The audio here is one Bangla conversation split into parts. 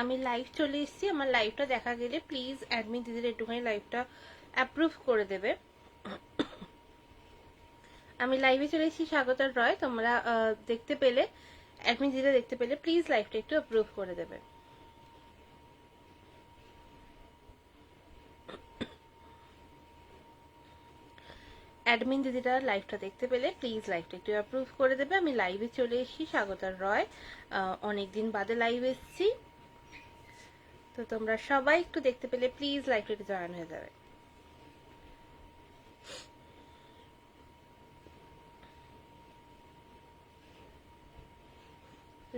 আমি লাইভ চলে এসেছি, আমার লাইভটা দেখা গেলে প্লিজ অ্যাডমিন দিদির একটুখানি লাইভটা অ্যাপ্রুভ করে দেবে। আমি লাইভে চলে এসেছি স্বাগতার রয়, তোমরা দেখতে পেলে, অ্যাডমিন দিদিরা দেখতে পেলে প্লিজ লাইভটা একটু অ্যাপ্রুভ করে দেবে। অ্যাডমিন দিদিরা লাইভটা দেখতে পেলে প্লিজ লাইভটা একটু অ্যাপ্রুভ করে দেবে। আমি লাইভে চলে এসেছি স্বাগতার রয়, অনেকদিন বাদে লাইভ এসেছি, তো তোমরা সবাই একটু দেখতে পেলে প্লিজ লাইভটা একটু জয়েন হয়ে যাবে।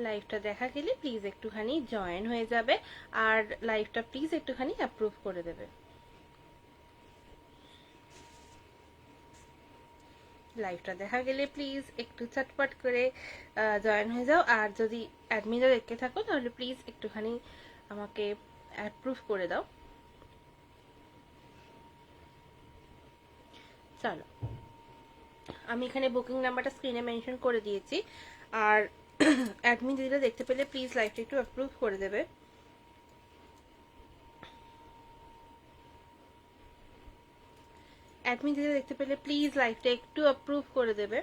লাইভটা দেখা গেলে প্লিজ একটুখানি জয়েন হয়ে যাবে, আর লাইভটা প্লিজ একটুখানি অ্যাপ্রুভ করে দেবে। লাইভটা দেখা গেলে প্লিজ একটু চটপট করে জয়েন হয়ে যাও, আর যদি অ্যাডমিনরা দেখতে থাকো তাহলে প্লিজ একটুখানি আমাকে অ্যাপ্রুভ করে দাও। চলো, আমি এখানে বুকিং নাম্বারটা স্ক্রিনে মেনশন করে দিয়েছি, আর অ্যাডমিন দিদিরা দেখতে পেলে প্লিজ লাইভটা একটু অ্যাপ্রুভ করে দেবে। অ্যাডমিন দিদিরা দেখতে পেলে প্লিজ লাইভটা একটু অ্যাপ্রুভ করে দেবে।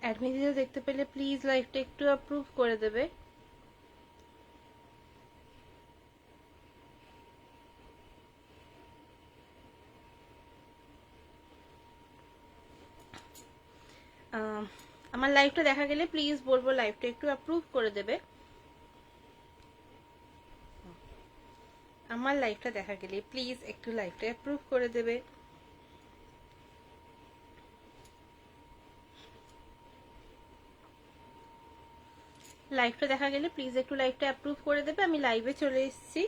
অ্যাডমিন দিদিরা দেখতে পেলে প্লিজ লাইভটা একটু অ্যাপ্রুভ করে দেবে। আমার লাইভটা দেখা গেলে প্লিজ বলবো লাইভটা একটু অ্যাপ্রুভ করে দেবে। আমার লাইভটা দেখা গেলে প্লিজ একটু লাইভটা অ্যাপ্রুভ করে দেবে। লাইভটা দেখা গেলে প্লিজ একটু লাইভটা অ্যাপ্রুভ করে দেবে। আমি লাইভে চলে এসেছি।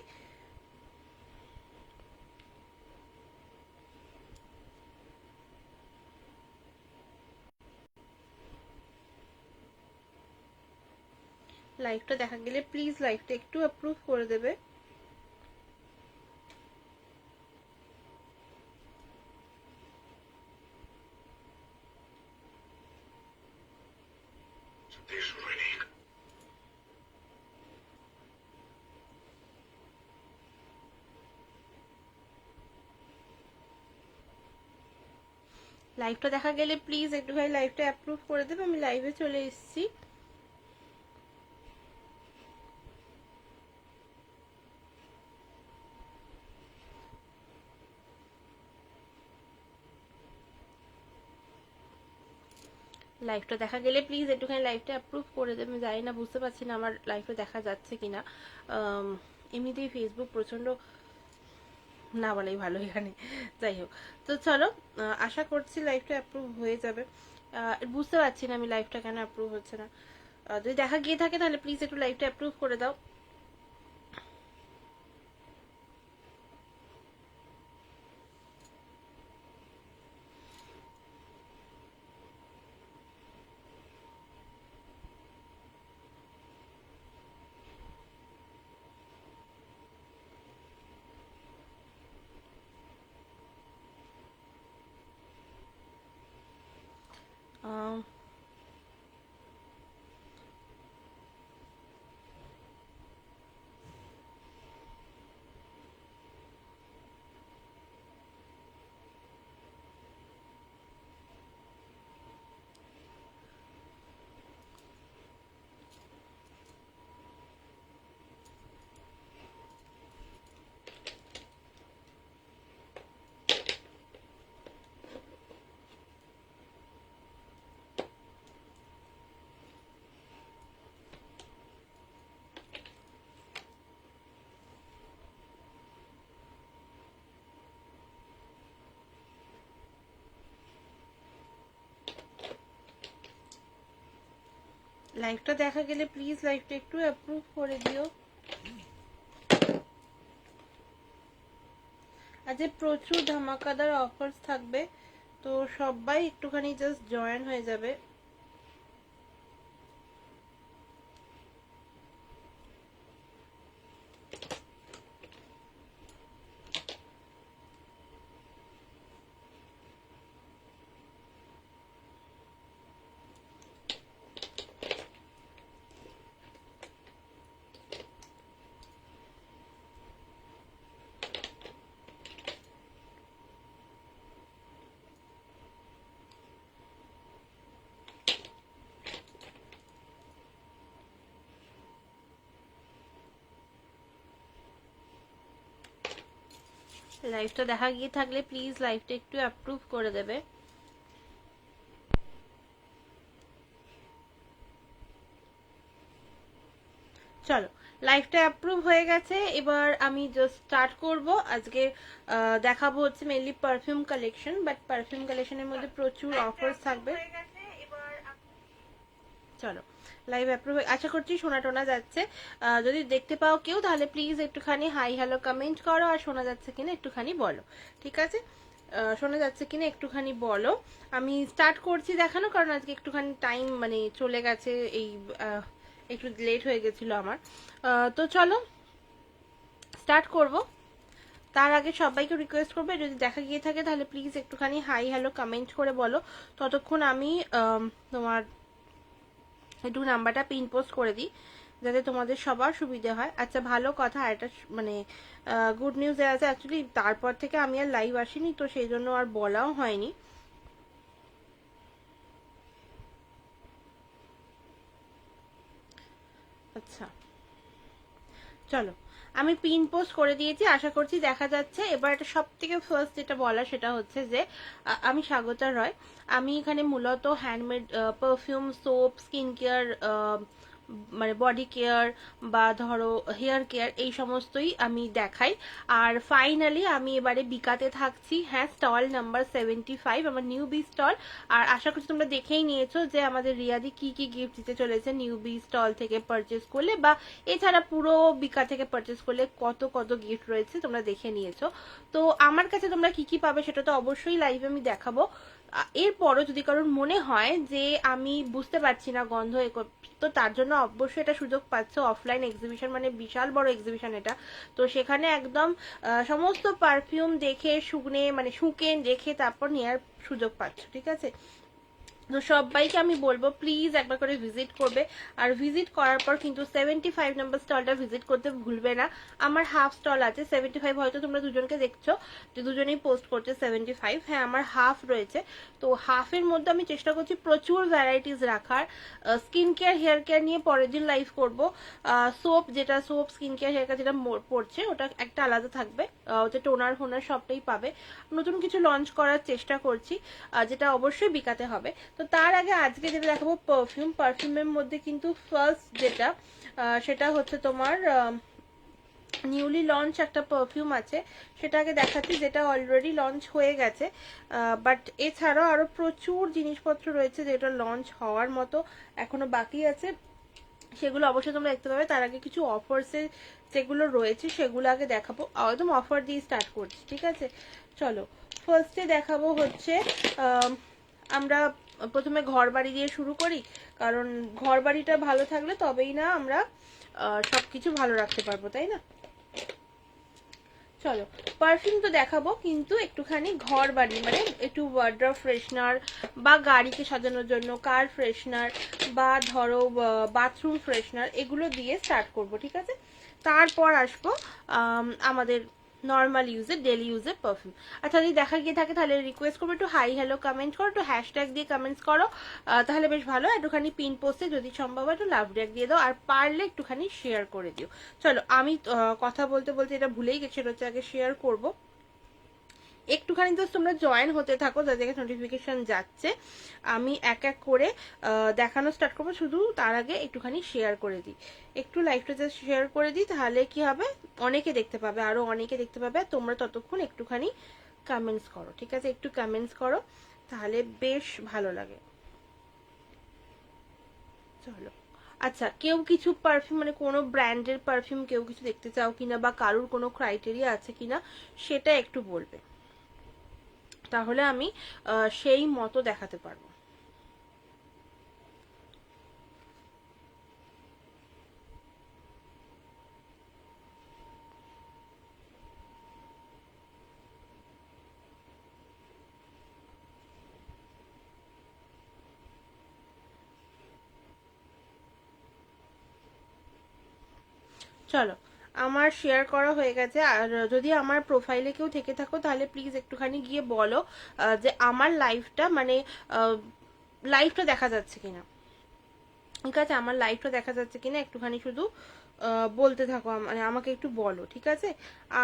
লাইভটা দেখা গেলে প্লিজ লাইভটা একটু অ্যাপ্রুভ করে দেবে। লাইভটা দেখা গেলে প্লিজ একটুখানি লাইভটা অ্যাপ্রুভ করে দেবে। আমি লাইভে চলে এসেছি। লাইভটা দেখা গেলে প্লিজ একটুখানি লাইভটা অ্যাপ্রুভ করে দেবে। আমি জানি না, বুঝতে পারছি না আমার লাইভটা দেখা যাচ্ছে কিনা। এমনিতেই ফেসবুক প্রচন্ড না বলাই ভালো এখানে, যাই হোক। তো চলো, আশা করছি লাইভটা অ্যাপ্রুভ হয়ে যাবে। বুঝতে পারছি না আমি লাইভটা কেন অ্যাপ্রুভ হচ্ছে না। যদি দেখা গিয়ে থাকে তাহলে প্লিজ একটু লাইভটা অ্যাপ্রুভ করে দাও। লাইভটা দেখা গেলে প্লিজ লাইভটা একটু অ্যাপ্রুভ করে দিও। আজ প্রচুর ধামাকাদার অফার্স থাকবে, তো সবাই একটুখানি জাস্ট জয়েন হয়ে যাবে। লাইভটা দেখা গিয়ে থাকলে প্লিজ লাইভটা একটু অ্যাপ্রুভ করে দেবে। চলো, লাইভটা অ্যাপ্রুভ হয়ে গেছে, এবার আমি জাস্ট স্টার্ট করব। আজকে দেখাবো হচ্ছে mainly perfume collection, but perfume কালেকশনের মধ্যে প্রচুর অফার্স থাকবে। চলো, লাইভ অ্যাপ্রুভ, আশা করছি শোনা টোনা যাচ্ছে। যদি দেখতে পাও কেউ তাহলে প্লিজ একটুখানি হাই হ্যালো কমেন্ট করো, আর শোনা যাচ্ছে কিনা একটুখানি বলো, ঠিক আছে? শোনা যাচ্ছে কিনা একটুখানি বলো। আমি স্টার্ট করছি দেখানো, কারণ আজকে একটুখানি টাইম মানে চলে গেছে, এই একটু লেট হয়ে গেছিল আমার। তো চলো স্টার্ট করব। তার আগে সবাইকে রিকোয়েস্ট করবে, যদি দেখা গিয়ে থাকে তাহলে প্লিজ একটুখানি হাই হ্যালো কমেন্ট করে বলো। ততক্ষণ আমি তোমার একটু নাম্বারটা পিন পোস্ট করে দিই, যাতে তোমাদের সবার সুবিধে হয়। আচ্ছা, ভালো কথা, এটা মানে গুড নিউজ আছে অ্যাকচুয়ালি, তারপর থেকে আমি আর লাইভ আসিনি, তো সেই জন্য আর বলাও হয়নি। আচ্ছা চলো, আমি পিন পোস্ট করে দিয়েছি, আশা করছি দেখা যাচ্ছে। এবার এটা সব থেকে ফার্স্ট যেটা বলা সেটা হচ্ছে যে আমি স্বাগতা রয়। আমি এখানে মূলত handmade perfume, soap, skin care, মানে বডি কেয়ার বা ধরো হেয়ার কেয়ার, এই সমস্তই আমি দেখাই। আর ফাইনালি আমি এবারে বিকাতে থাকছি, হ্যাঁ, স্টল নাম্বার 75, আমার নিউ বি স্টল। আর আশা করছি তোমরা দেখেই নিয়েছো যে আমাদের রিয়াদি কি কি গিফট দিতে চলেছে নিউ বি স্টল থেকে পারচেস করলে, বা এছাড়া পুরো বিকা থেকে পারচেস করলে কত কত গিফট রয়েছে তোমরা দেখে নিয়েছো। তো আমার কাছে তোমরা কি কি পাবে সেটা তো অবশ্যই লাইভে আমি দেখাবো। এরপরও যদি কারোর মনে হয় যে আমি বুঝতে পারছি না গন্ধ, তো তার জন্য অবশ্যই এটা সুযোগ পাচ্ছ, অফলাইন এক্সিবিশন মানে বিশাল বড় এক্সিবিশন এটা। তো সেখানে একদম সমস্ত পারফিউম দেখে শুকনে মানে শুকে দেখে তারপর নেওয়ার সুযোগ পাচ্ছ, ঠিক আছে? তো সবাইকে আমি বলবো প্লিজ একবার করে ভিজিট করবে। আর ভিজিট করার পর কিন্তু 75 নম্বর স্টলটা ভিজিট করতে ভুলবে না। আমার হাফ স্টল আছে, 75 হয়তো তোমরা দুজনকে দেখছো যে দুজনেই পোস্ট করছে 75, হ্যাঁ আমার হাফ রয়েছে। তো হাফের মধ্যে আমি চেষ্টা করছি প্রচুর ভ্যারাইটিস রাখার। স্কিন কেয়ার, হেয়ার কেয়ার নিয়ে পরের দিন লাইভ করবো। সোপ, যেটা soap, skin care, hair care যেটা পড়ছে ওটা একটা আলাদা থাকবে, ওটা টোনার ফোনার সবটাই পাবে। নতুন কিছু লঞ্চ করার চেষ্টা করছি, যেটা অবশ্যই বিকাতে হবে। তো তার আগে আজকে যেটা দেখাবো পারফিউম, পারফিউমের মধ্যে কিন্তু ফার্স্ট যেটা সেটা হচ্ছে তোমার নিউলি লঞ্চ একটা পারফিউম আছে, সেটা আগে দেখাচ্ছি, যেটা অলরেডি লঞ্চ হয়ে গেছে। বাট এছাড়াও আরো প্রচুর জিনিসপত্র রয়েছে যেটা লঞ্চ হওয়ার মতো এখনো বাকি আছে, সেগুলো অবশ্যই তোমরা দেখতে পাবে। তার আগে কিছু অফার্সে যেগুলো রয়েছে সেগুলো আগে দেখাবো, একদম অফার দিয়ে স্টার্ট করছি, ঠিক আছে? চলো, ফার্স্টে দেখাবো হচ্ছে আমরা প্রথমে ঘর বাড়ি দিয়ে শুরু করি, কারণ ঘর বাড়িটা ভালো থাকলে তবেই না আমরা সবকিছু ভালো রাখতে পারবো, তাই না? চলো, পারফিউম তো দেখাবো, কিন্তু একটুখানি ঘর বাড়ি মানে একটু ওয়ার্ড্রপ ফ্রেশনার, বা গাড়িকে সাজানোর জন্য কার ফ্রেশনার, বা ধরো বাথরুম ফ্রেশনার, এগুলো দিয়ে স্টার্ট করব, ঠিক আছে? তারপর আসবো আমাদের নর্মাল ইউজের, ডেলি ইউজের পারফিউম। আচ্ছা, যদি দেখা গিয়ে থাকে তাহলে রিকোয়েস্ট করবো একটু হাই হ্যালো কমেন্ট করো, একটু হ্যাশট্যাগ দিয়ে কমেন্টস করো, তাহলে বেশ ভালো। একটুখানি পিন পোস্টে যদি সম্ভব হয় একটু লাভ রেক দিয়ে দাও, আর পারলে একটুখানি শেয়ার করে দিও। চলো, আমি কথা বলতে বলতে এটা ভুলেই গেছি, এটা হচ্ছে আগে শেয়ার করবো। একটুখানি তো তোমরা জয়েন হতে থাকো, যাদের নোটিফিকেশন যাচ্ছে। আমি এক এক করে দেখানো স্টার্ট করবো, শুধু তার আগে একটুখানি শেয়ার করে দিই, একটু লাইভটা জাস্ট শেয়ার করে দিই, তাহলে কি হবে, অনেকে দেখতে পাবে, আরো অনেকে দেখতে পাবে। তোমরা ততক্ষণ একটুখানি কমেন্টস করো, ঠিক আছে? একটু কমেন্টস করো, তাহলে বেশ ভালো লাগে। চলো, আচ্ছা, কেউ কিছু পারফিউম মানে কোনো ব্র্যান্ডের পারফিউম কেউ কিছু দেখতে চাও কিনা, বা কারুর কোনো ক্রাইটেরিয়া আছে কিনা সেটা একটু বলবে, তাহলে আমি সেই মতো দেখাতে পারবো। চলো, আমার শেয়ার করা হয়ে গেছে। আর যদি আমার প্রোফাইলে কেউ থেকে থাকো তাহলে প্লিজ একটুখানি গিয়ে বলো যে আমার লাইফটা মানে লাইফটা দেখা যাচ্ছে কিনা। ঠিক আছে, আমার লাইফটা দেখা যাচ্ছে কিনা একটুখানি শুধু বলতে থাকো, মানে আমাকে একটু বলো, ঠিক আছে।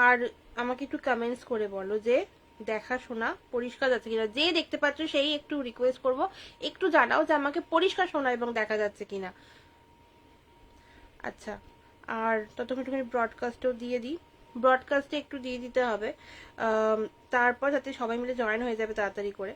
আর আমাকে একটু কমেন্টস করে বলো যে দেখাশোনা পরিষ্কার যাচ্ছে কিনা। যে দেখতে পাচ্ছ সেই একটু রিকোয়েস্ট করব, একটু জানাও যে আমাকে পরিষ্কার শোনা এবং দেখা যাচ্ছে কিনা। আচ্ছা, আর ততক্ষণ একটুখানি ব্রডকাস্টও দিয়ে দিই। ব্রডকাস্টে একটু দিয়ে দিতে হবে, তারপর যাতে সবাই মিলে জয়েন হয়ে যাবে তাড়াতাড়ি করে।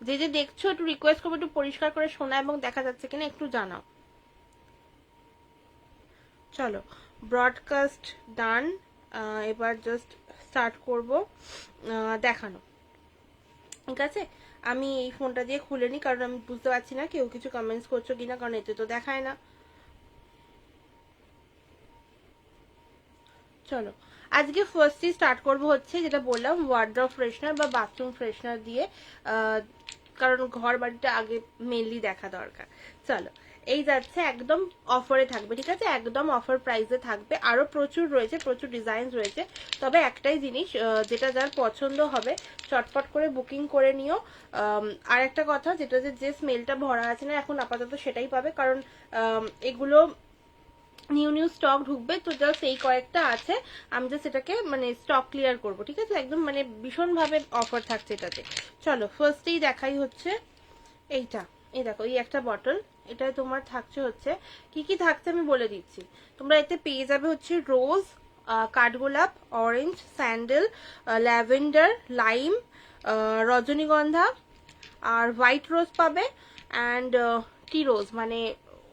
যে যে দেখছো একটু রিকোয়েস্ট করবো একটু পরিষ্কার করে শোনা এবং দেখা যাচ্ছে কিনা একটু জানাও। চলো, ব্রডকাস্ট ডান। এবার জাস্ট স্টার্ট করব দেখানো। ঠিক আছে, আমি এই ফোনটা দিয়ে খুলে নিই, কারণ আমি বুঝতে পারছি না কেউ কিছু কমেন্টস করছো কিনা, কারণ এতে তো দেখায় না। চলো, আজকে ফার্স্টই স্টার্ট করব হচ্ছে যেটা বললাম ওয়ার্ড্রপ ফ্রেশনার বা বাথরুম ফ্রেশনার দিয়ে, কারণ ঘর বাড়িটা আগে মেনলি দেখা দরকার। চলো, এই যাচ্ছে একদম অফারে থাকবে, ঠিক আছে, একদম অফার প্রাইসে থাকবে। আরো প্রচুর রয়েছে, প্রচুর ডিজাইন রয়েছে। তবে একটাই জিনিস, যেটা যার পছন্দ হবে চটপট করে বুকিং করে নিও। আর একটা কথা, যেটা যে স্মেলটা ভরা আছে না এখন আপাতত সেটাই পাবে, কারণ এগুলো নিউ নিউ স্টক ঢুকবে, তো জাস্ট এই কয়েকটা আছে, আমি জাস্ট এটাকে মানে স্টক ক্লিয়ার করব, ঠিক আছে। একদম মানে ভীষণভাবে অফার থাকছে এটাতে। চলো, ফার্স্টেই দেখাই হচ্ছে এইটা। এই দেখো, এই একটা বটল, এটায় তোমার থাকছে হচ্ছে কি কি থাকছে আমি বলে দিচ্ছি। তোমরা এতে পেয়ে যাবে হচ্ছে রোজ, কাঠগোলাপ, অরেঞ্জ, স্যান্ডেল, ল্যাভেন্ডার, লাইম, রজনীগন্ধা, আর হোয়াইট রোজ পাবে, অ্যান্ড টি রোজ, মানে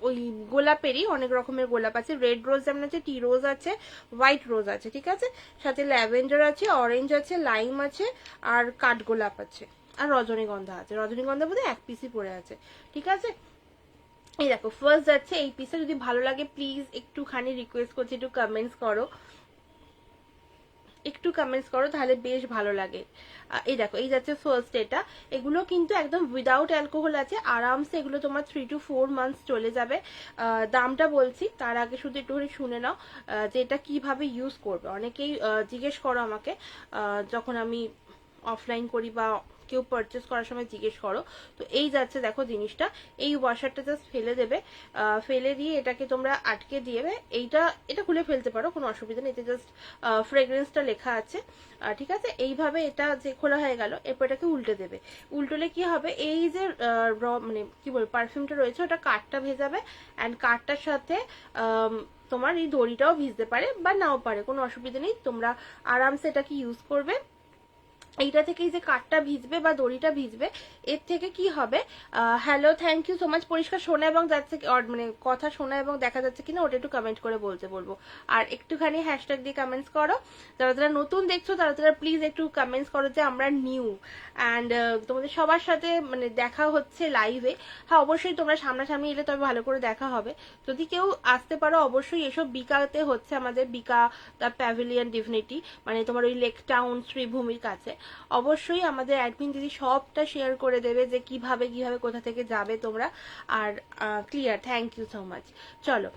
ওই গোলাপেরই অনেক রকমের গোলাপ আছে। রেড রোজ যেমন আছে, টি রোজ আছে, হোয়াইট রোজ আছে, ঠিক আছে। সাথে ল্যাভেন্ডার আছে, অরেঞ্জ আছে, লাইম আছে, আর কাঠগোলাপ আছে, আর রজনীগন্ধা আছে। রজনীগন্ধা বোধহয় এক পিসই পড়ে আছে, ঠিক আছে। এই দেখো, ফার্স্ট যাচ্ছে এই পিসটা। যদি ভালো লাগে প্লিজ একটুখানি রিকোয়েস্ট করছি একটু কমেন্টস করো, একটু কমেন্টস করো, তাহলে বেশ ভালো লাগে। এই দেখো, এই যাচ্ছে ফার্স্ট এটা। এগুলো কিন্তু একদম উইদাউট অ্যালকোহল আছে, আরামসে এগুলো তোমার 3 to 4 মান্থস চলে যাবে। দামটা বলছি তার আগে শুধু একটুখানি শুনে নাও যে এটা কিভাবে ইউজ করবে। অনেকেই জিজ্ঞেস করো আমাকে যখন আমি অফলাইন করি বা কেউ পারচেস করার সময় জিজ্ঞেস করো। তো এই যাচ্ছে দেখো জিনিসটা, এই ওয়াশারটা জাস্ট ফেলে দেবে, ফেলে দিয়ে এটাকে তোমরা আটকে দিয়েবে। এটা খুলে ফেলতে পারো, কোনো অসুবিধা নেই, এতে জাস্ট ফ্রেগ্রেন্সটা লেখা আছে, ঠিক আছে। এইভাবে এটা যে খোলা হয়ে গেল, এরপর এটাকে উল্টে দেবে। উল্টোলে কি হবে, এই যে মানে কি বলবো পারফিউমটা রয়েছে ওটা কাঠটা ভেজাবে, অ্যান্ড কাঠটার সাথে তোমার এই দড়িটাও ভিজতে পারে বা নাও পারে, কোনো অসুবিধা নেই, তোমরা আরামসে এটাকে ইউজ করবে। এইটা থেকে যে কাঠটা ভিজবে বা দড়িটা ভিজবে, এর থেকে কি হবে, hello, thank you so much, পরিষ্কার শোনা এবং যাচ্ছে মানে কথা শোনা এবং দেখা যাচ্ছে কিনা ওটা একটু কমেন্ট করে বলতে বলবো। আর একটুখানি হ্যাশট্যাগ দিয়ে কমেন্টস করো, যারা যারা নতুন দেখছো তারা তারা প্লিজ একটু কমেন্টস করো যে আমরা নিউ। অ্যান্ড তোমাদের সবার সাথে মানে দেখা হচ্ছে লাইভে। হ্যাঁ, অবশ্যই তোমরা সামনাসামনি এলে তবে ভালো করে দেখা হবে। যদি কেউ আসতে পারো অবশ্যই এসব। বিকাতে হচ্ছে আমাদের বিকা দ্য প্যাভিলিয়ন ডিভিনিটি, মানে তোমার ওই লেক টাউন শ্রীভূমির কাছে। অবশ্যই আমাদের অ্যাডমিন দিদি সবটা শেয়ার করে দেবে যে কিভাবে কিভাবে কোথা থেকে যাবে তোমরা। আর clear, thank you so much. চলো,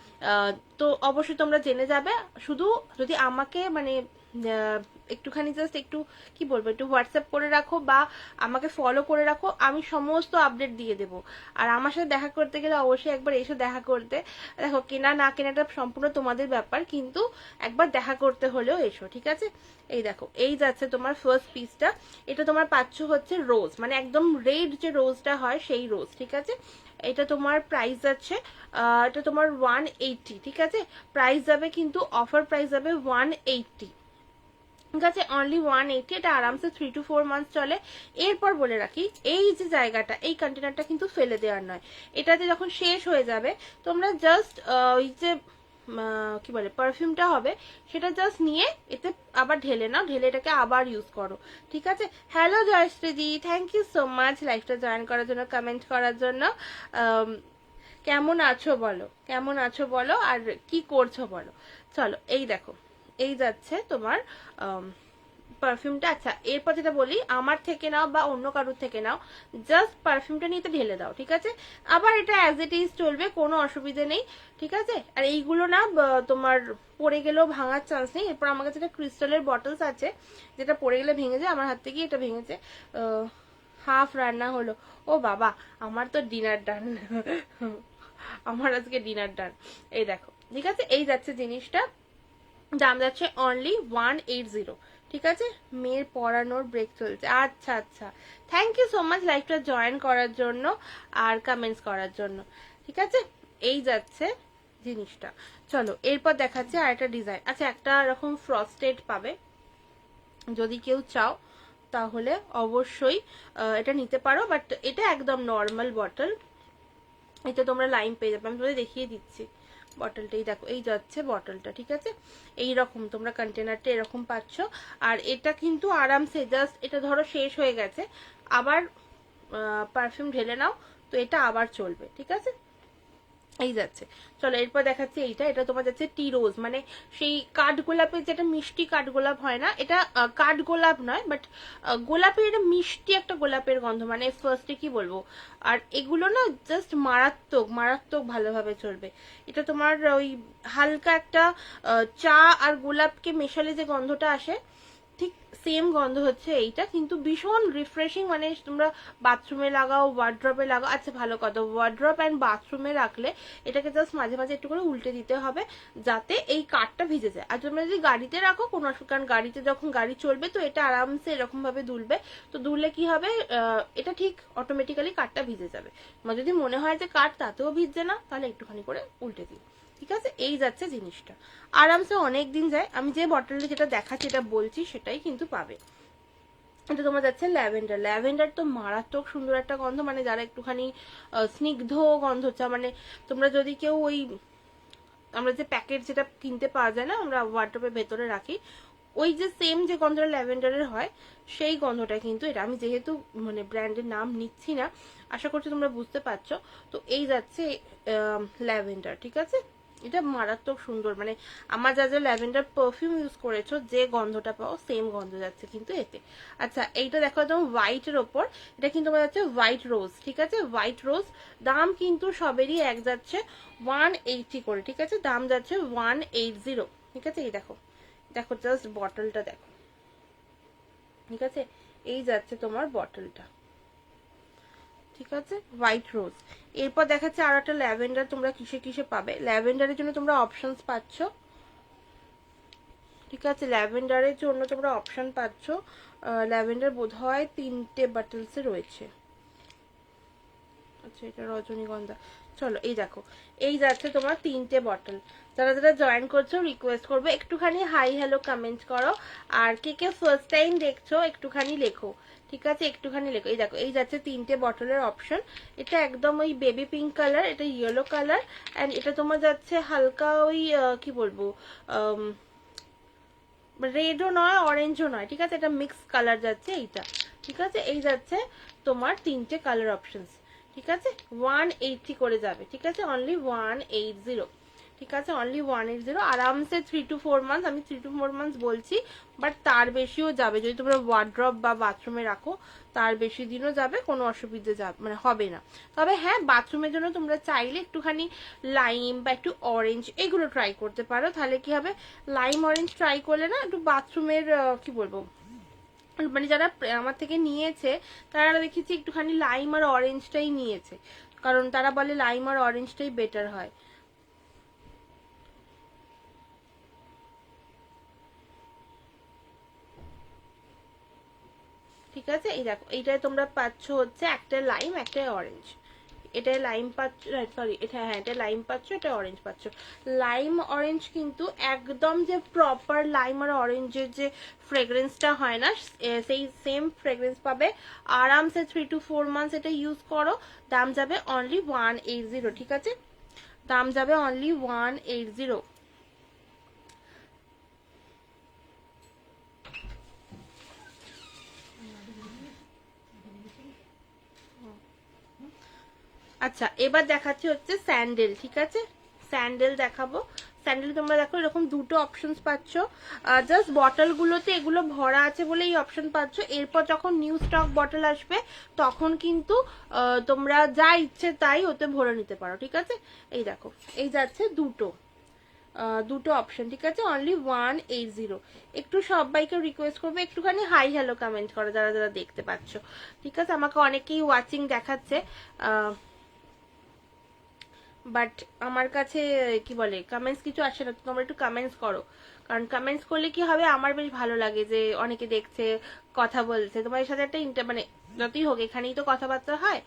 তো অবশ্যই তোমরা জেনে যাবে। শুধু যদি আমাকে মানে একটুখানি জাস্ট একটু কি বলবো, একটু হোয়াটসঅ্যাপ করে রাখো বা আমাকে ফলো করে রাখো, আমি সমস্ত আপডেট দিয়ে দেবো। আর আমার সাথে দেখা করতে গেলে অবশ্যই একবার এসে দেখা করতে। দেখো, কেনা না কেনাটা সম্পূর্ণ তোমাদের ব্যাপার, কিন্তু একবার দেখা করতে হলেও এসো, ঠিক আছে। এই দেখো, এই যাচ্ছে তোমার ফার্স্ট পিসটা। এটা তোমার পাচ্ছ হচ্ছে রোজ, মানে একদম রেড যে রোজটা হয় সেই রোজ, ঠিক আছে। এটা তোমার প্রাইস যাচ্ছে এটা তোমার 180, ঠিক আছে। প্রাইস যাবে কিন্তু অফার প্রাইস যাবে 180, ঠিক আছে, অনলি 180। এটা আরামসে 3 to 4 মান্থস চলে। এরপর বলে রাখি, এই যে জায়গাটা, এই কন্টেনারটা কিন্তু ফেলে দেওয়ার নয়। এটাতে যখন শেষ হয়ে যাবে তোমরা জাস্ট ওই যে কি বলে পারফিউমটা হবে, সেটা জাস্ট নিয়ে এতে আবার ঢেলে নাও, ঢেলে এটাকে আবার ইউজ করো। ঠিক আছে। Hello Jayashree ji, thank you so much লাইভটা জয়েন করার জন্য, কমেন্ট করার জন্য। কেমন আছো বলো, কেমন আছো বলো, আর কি করছো বলো। চলো, এই দেখো, এই যাচ্ছে তোমার পারফিউমটা। আচ্ছা, এরপর যেটা বলি, আমার থেকে নাও বা অন্য কারোর থেকে নাও, জাস্ট পারফিউমটা নিয়ে ঢেলে দাও। ঠিক আছে। আবার এটা অ্যাজ ইট ইজ চলবে, কোনো অসুবিধে নেই। ঠিক আছে। আর এইগুলো না তোমার পড়ে গেলেও ভাঙার চান্স নেই। এরপর আমার কাছে একটা ক্রিস্টালের বটলস আছে, যেটা পড়ে গেলে ভেঙে যায়। আমার হাত থেকে এটা ভেঙেছে। হাফ রান্না হলো। ও বাবা, আমার তো ডিনার ডান। আমার আজকে ডিনার ডান। এই দেখো, ঠিক আছে, এই যাচ্ছে জিনিসটা। দাম যাচ্ছে অনলি 180। ঠিক আছে। মেয়ের পড়ানোর ব্রেক চলছে। আচ্ছা আচ্ছা, থ্যাংক ইউ সো মাচ লাইভটা জয়েন করার জন্য আর কমেন্টস করার জন্য। ঠিক আছে, এই যাচ্ছে জিনিসটা। চলো, এরপর দেখাচ্ছে আরেকটা ডিজাইন। আচ্ছা, একটা এরকম ফ্রস্টেড পাবে, যদি কেউ চাও তাহলে অবশ্যই এটা নিতে পারো। বাট এটা একদম নর্মাল বটল, এটা তোমরা লাইম পেয়ে যাবে। আমি তোমাদের দেখিয়ে দিচ্ছি বটলটাই, দেখো এই যাচ্ছে বটলটা। ঠিক আছে, এইরকম তোমরা কন্টেনারটা এরকম পাচ্ছ। আর এটা কিন্তু আরামসে জাস্ট, এটা ধরো শেষ হয়ে গেছে, আবার পারফিউম ঢেলে নাও, তো এটা আবার চলবে। ঠিক আছে, এই যাচ্ছে। চলো, এরপর দেখাচ্ছি এইটা। এটা তোমার যাচ্ছে টি রোজ, মানে সেই কাঠগোলাপের যেটা মিষ্টি কাঠগোলাপ হয় না, এটা কাঠগোলাপ নয়, বাট গোলাপের এটা মিষ্টি একটা গোলাপের গন্ধ, মানে ফার্স্টে কি বলবো। আর এগুলো না জাস্ট মারাত্মক মারাত্মক ভালোভাবে চলবে। এটা তোমার ওই হালকা একটা চা আর গোলাপকে মেশালে যে গন্ধটা আসে, ঠিক সেম গন্ধ হচ্ছে এইটা, কিন্তু ভীষণ রিফ্রেশিং। মানে তোমরা বাথরুমে লাগাও, ওয়ার্ড্রপে লাগাও। আচ্ছা, ভালো কথা, ওয়ার্ড্রপ অ্যান্ড বাথরুমে রাখলে এটাকে জাস্ট মাঝে মাঝে একটু করে উল্টে দিতে হবে, যাতে এই কাঠটা ভিজে যায়। আর তোমরা যদি গাড়িতে রাখো কোনো অসুবিধা, কারণ গাড়িতে যখন গাড়ি চলবে তো এটা আরামসে এরকম ভাবে দুলবে। তো দুললে কি হবে, এটা ঠিক অটোমেটিক্যালি কাঠটা ভিজে যাবে। তোমার যদি মনে হয় যে কাঠ তাতেও ভিজছে না, তাহলে একটুখানি করে উল্টে দিই। ঠিক আছে, এই যাচ্ছে জিনিসটা। আরামসে অনেক দিন যায়। আমি যে বটলটা যেটা দেখাচ্ছি, এটা বলছি, সেটাই কিন্তু পাবে। এটা তোমার যাচ্ছে ল্যাভেন্ডার। ল্যাভেন্ডার তো মারাত্মক সুন্দর একটা গন্ধ, মানে যারা একটুখানি স্নিগ্ধ গন্ধ চা, মানে তোমরা যদি কেউ ওই আমরা যে প্যাকেট যেটা কিনতে পাওয়া যায় না, আমরা ওয়ার্ড্রপের ভেতরে রাখি, ওই যে সেম যে গন্ধটা ল্যাভেন্ডারের হয়, সেই গন্ধটা কিন্তু এটা। আমি যেহেতু মানে ব্র্যান্ডের নাম নিচ্ছি না, আশা করছি তোমরা বুঝতে পারছো। তো এই যাচ্ছে ল্যাভেন্ডার। ঠিক আছে, এটা মারাত্মক সুন্দর, মানে আমার যা যা ল্যাভেন্ডার পারফিউম ইউজ করেছো, যে গন্ধটা পাও সেম গন্ধ যাচ্ছে কিন্তু এতে। আচ্ছা, এইটা দেখো একদম হোয়াইটের ওপর, এটা কিন্তু আমার যাচ্ছে হোয়াইট রোজ। ঠিক আছে, হোয়াইট রোজ। দাম কিন্তু সবেরই এক যাচ্ছে 180 করে। ঠিক আছে, দাম যাচ্ছে 180। ঠিক আছে, এই দেখো, দেখো জাস্ট বটলটা দেখো। ঠিক আছে, এই যাচ্ছে তোমার বটলটা। ঠিক আছে, হোয়াইট রোজ। এরপর দেখাচ্ছে আর একটা ল্যাভেন্ডার। তোমরা কিসে কিসে পাবে, ল্যাভেন্ডারের জন্য তোমরা অপশনস পাচ্ছ। ঠিক আছে, ল্যাভেন্ডারের জন্য তোমরা অপশন পাচ্ছ। ল্যাভেন্ডার বোধ হয় 3টে বটলসে রয়েছে। আচ্ছা, এটা রজনীগন্ধা। চলো, এই দেখো, এই যাচ্ছে তোমার 3টে বটল। যারা যারা জয়েন করছো রিকোয়েস্ট করবো একটুখানি হাই হ্যালো কমেন্ট করো। আর কে কে ফার্স্ট টাইম দেখছো একটুখানি লেখো। ঠিক আছে, একটুখানি লেখো। এই দেখো, এই যাচ্ছে 3টে বটলের অপশন। এটা একদম ওই বেবি পিঙ্ক কালার, এটা ইয়েলো কালার, অ্যান্ড এটা তোমার যাচ্ছে হালকা ওই কি বলবো, রেডও নয় অরেঞ্জও নয়। ঠিক আছে, এটা মিক্স কালার যাচ্ছে এইটা। ঠিক আছে, এই যাচ্ছে তোমার 3টে কালার অপশনস। ঠিক আছে, 180 করে যাবে। ঠিক আছে, অনলি 180। ঠিক আছে, অনলি 180। আরামসে 3 to 4 মান্থস, আমি 3 to 4 মান্থস বলছি, বাট তার বেশিও যাবে যদি তোমরা ওয়ার্ড্রপ বা বাথরুমে রাখো। তার বেশি দিনও যাবে, কোনো অসুবিধা যাবে মানে হবে না। তবে হ্যাঁ, বাথরুমের জন্য তোমরা চাইলে একটুখানি লাইম বা একটু অরেঞ্জ এগুলো ট্রাই করতে পারো। তাহলে কি হবে, লাইম অরেঞ্জ ট্রাই করলে না একটু বাথরুমের কি বলবো, মানে যারা আমার থেকে নিয়েছে তারা দেখেছি একটুখানি লাইম আর অরেঞ্জটাই নিয়েছে, কারণ তারা বলে লাইম আর অরেঞ্জটাই বেটার হয়। ঠিক আছে, এই দেখো, এইটাই তোমরা পাচ্ছ হচ্ছে একটা লাইম একটা অরেঞ্জ। এটা লাইম পাচ্ছ, সরি এটা, হ্যাঁ এটা লাইম পাচ্ছ, এটা অরেঞ্জ পাচ্ছ। লাইম অরেঞ্জ কিন্তু একদম যে প্রপার লাইম আর অরেঞ্জের যে ফ্রেগ্রেন্সটা হয় না, সেই সেম ফ্রেগ্রেন্স পাবে আরামসে। 3 to 4 মান্থস এটা ইউজ করো, দাম যাবে অনলি 180, ঠিক আছে? দাম যাবে অনলি 180। আচ্ছা এবার দেখাচ্ছি হচ্ছে স্যান্ডেল, ঠিক আছে? স্যান্ডেল দেখাবো। স্যান্ডেল তোমরা দেখো এরকম দুটো অপশনস পাচ্ছ, জাস্ট বটলগুলোতে এগুলো ভরা আছে বলে এই অপশন পাচ্ছ। এরপর যখন নিউ স্টক বটল আসবে তখন কিন্তু তোমরা যা ইচ্ছে তাই ওতে ভরে নিতে পারো, ঠিক আছে? এই দেখো এই যাচ্ছে দুটো অপশন, ঠিক আছে? অনলি 180। একটু সবাইকে রিকোয়েস্ট করবো একটুখানি হাই হ্যালো কমেন্ট করো যারা যারা দেখতে পাচ্ছ, ঠিক আছে? আমাকে অনেকেই ওয়াচিং দেখাচ্ছে, বাট আমার কাছে কি বলে কমেন্টস কিছু আসে না। তোমরা একটু কমেন্টস করো, কারণ কমেন্টস করলে কি হবে, আমার বেশ ভালো লাগে যে অনেকে দেখছে, কথা বলছে। তোমাদের সাথে একটা মানে যতই হোক এখানেই তো কথাবার্তা হয়।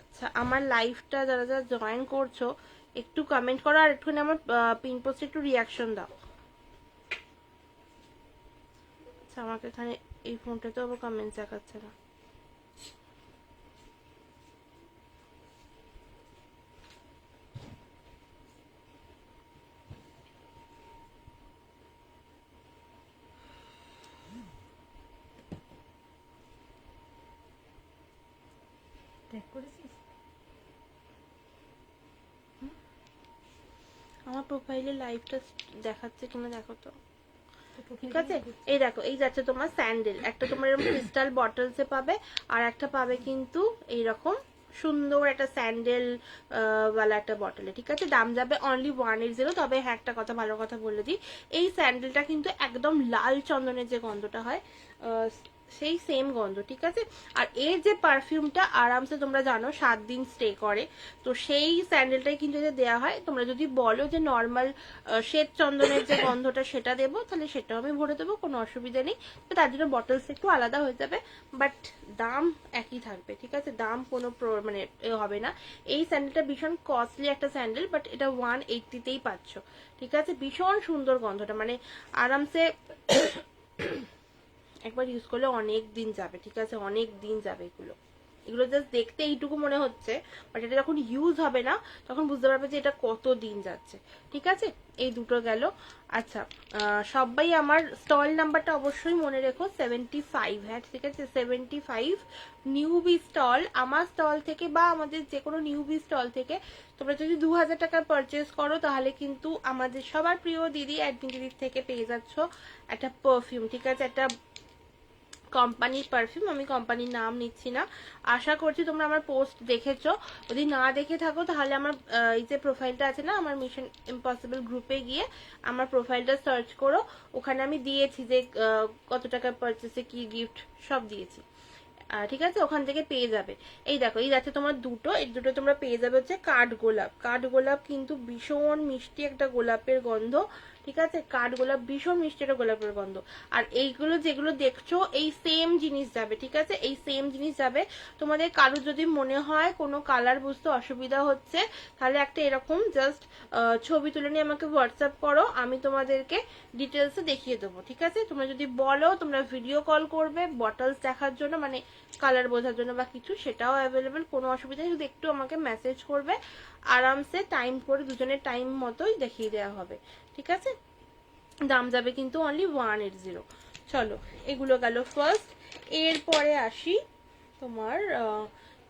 আচ্ছা আমার লাইভটা যারা যারা জয়েন করছো একটু কমেন্ট করো, আর একটুখানি আমার পিন পোস্টে একটু রিয়াকশন দাও। আচ্ছা আমাকে এখানে এই ফোনটাতেও আবার কমেন্টস দেখাচ্ছে না। আমার প্রোফাইলে লাইভটা দেখাচ্ছে কিনা দেখো তো, ঠিক আছে? এই দেখো এই যাচ্ছে তোমার স্যান্ডেল, একটা তোমার এরকম ক্রিস্টাল বটলসে পাবে, আর একটা পাবে কিন্তু এইরকম সুন্দর একটা স্যান্ডেল ওয়ালা একটা বটলে, ঠিক আছে? দাম যাবে অনলি 180। তবে হ্যাঁ একটা কথা, ভালো কথা বলে দিই, এই স্যান্ডেলটা কিন্তু একদম লাল চন্দনের যে গন্ধটা হয় সেই সেম গন্ধ, ঠিক আছে? আর এর যে পারফিউমটা আরামসে তোমরা জানো 7 দিন স্টে করে, তো সেই স্যান্ডেলটাই কিন্তু দেওয়া হয়। তোমরা যদি বলো যে নর্মাল শ্বেত চন্দনের যে গন্ধটা সেটা দেবো, তাহলে সেটাও আমি ভরে দেবো, কোনো অসুবিধা নেই। তো তার জন্য বটলস একটু আলাদা হয়ে যাবে, বাট দাম একই থাকবে, ঠিক আছে? দাম কোনো মানে হবে না। এই স্যান্ডেলটা ভীষণ কস্টলি একটা স্যান্ডেল, বাট এটা 180তেই পাচ্ছ, ঠিক আছে? ভীষণ সুন্দর গন্ধটা, মানে আরামসে একবার ইউজ করলে অনেক দিন যাবে, ঠিক আছে? অনেক দিন যাবে। এগুলো জাস্ট দেখতে এইটুকু মনে হচ্ছে, বাট এটা যখন ইউজ হবে না তখন বুঝতে পারবে যে এটা কত দিন যাচ্ছে, ঠিক আছে? এই দুটো গেল। আচ্ছা সবাই আমার স্টল নাম্বারটা অবশ্যই মনে রেখো, 75, হ্যাঁ ঠিক আছে? 75 নিউবি স্টল। আমার স্টল থেকে বা আমাদের যে কোনো নিউবি স্টল থেকে তোমরা যদি 2000 টাকার পারচেস করো তাহলে কিন্তু আমাদের সবার প্রিয় দিদি অ্যাডমিন দিদির থেকে পেয়ে যাচ্ছ একটা পারফিউম, ঠিক আছে? একটা কোম্পানির পারফিউম, আমি কোম্পানির নাম নিচ্ছি না। আশা করছি তোমরা আমার পোস্ট দেখেছো, যদি না দেখে থাকো তাহলে আমার এই যে প্রোফাইলটা আছে না, আমার মিশন ইম্পসিবল গ্রুপে গিয়ে আমার প্রোফাইলটা সার্চ করো, ওখানে আমি দিয়েছি যে কত টাকার পারচেসে কি গিফট সব দিয়েছি, ঠিক আছে? ওখান থেকে পেয়ে যাবে। এই দেখো এই যাচ্ছে তোমার দুটো, এই দুটো তোমরা পেয়ে যাবে হচ্ছে কাঠগোলাপ। কাঠগোলাপ কিন্তু ভীষণ মিষ্টি একটা গোলাপের গন্ধ, ঠিক আছে? কাঠগোলাপ ভীষণ মিষ্টি একটা গোলাপের গন্ধ। আর এইগুলো যেগুলো দেখছো এই সেম জিনিস যাবে, ঠিক আছে? এই সেম জিনিস যাবে। তোমাদের কারোর যদি মনে হয় কোনো কালার বুঝতে অসুবিধা হচ্ছে, তাহলে একটা এরকম জাস্ট ছবি তুলে নিয়ে আমাকে হোয়াটসঅ্যাপ করো, আমি তোমাদেরকে ডিটেলসে দেখিয়ে দেবো, ঠিক আছে? তোমরা যদি বলো তোমরা ভিডিও কল করবে বটলস দেখার জন্য, মানে কালার বোঝার জন্য বা কিছু, সেটাও অ্যাভেলেবেল, কোনো অসুবিধা নেই। শুধু একটু আমাকে মেসেজ করবে, আরামসে টাইম করে দুজনের টাইম মতোই দেখিয়ে দেওয়া হবে, ঠিক আছে? দাম যাবে কিন্তু অনলি 180। চলো এগুলো গেল ফার্স্ট। এরপরে আসি তোমার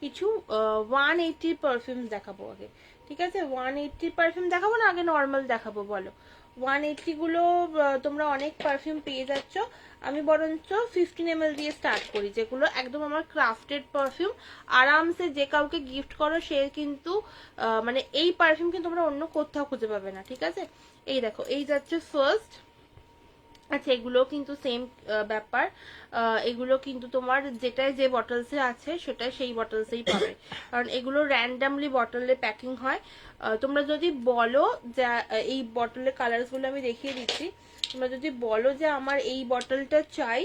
কিছু 180 পারফিউম দেখাবো আগে, ঠিক আছে? 180 পারফিউম দেখাবো না আগে নর্মাল দেখাবো, বলো? 180 গুলো তোমরা অনেক পারফিউম পেয়ে যাচ্ছ। আমি বরঞ্চ 15 ml দিয়ে স্টার্ট করি, যেগুলো একদম আমার ক্রাফটেড পারফিউম। আরামসে যে কাউকে গিফট করো সে কিন্তু মানে এই পারফিউম কিন্তু তোমরা অন্য কোথাও খুঁজে পাবে না, ঠিক আছে? এই দেখো এই যাচ্ছে ফার্স্ট। আচ্ছা এগুলো কিন্তু সেম ব্যাপার, এগুলো কিন্তু তোমার যেটাই যে বটলসে আছে সেটাই সেই বটলসেই পাবে, কারণ এগুলো র্যান্ডামলি বটলে প্যাকিং হয়। তোমরা যদি বলো যে এই বটলের কালারসগুলো আমি দেখিয়ে দিচ্ছি, তোমরা যদি বলো যে আমার এই বটলটা চাই,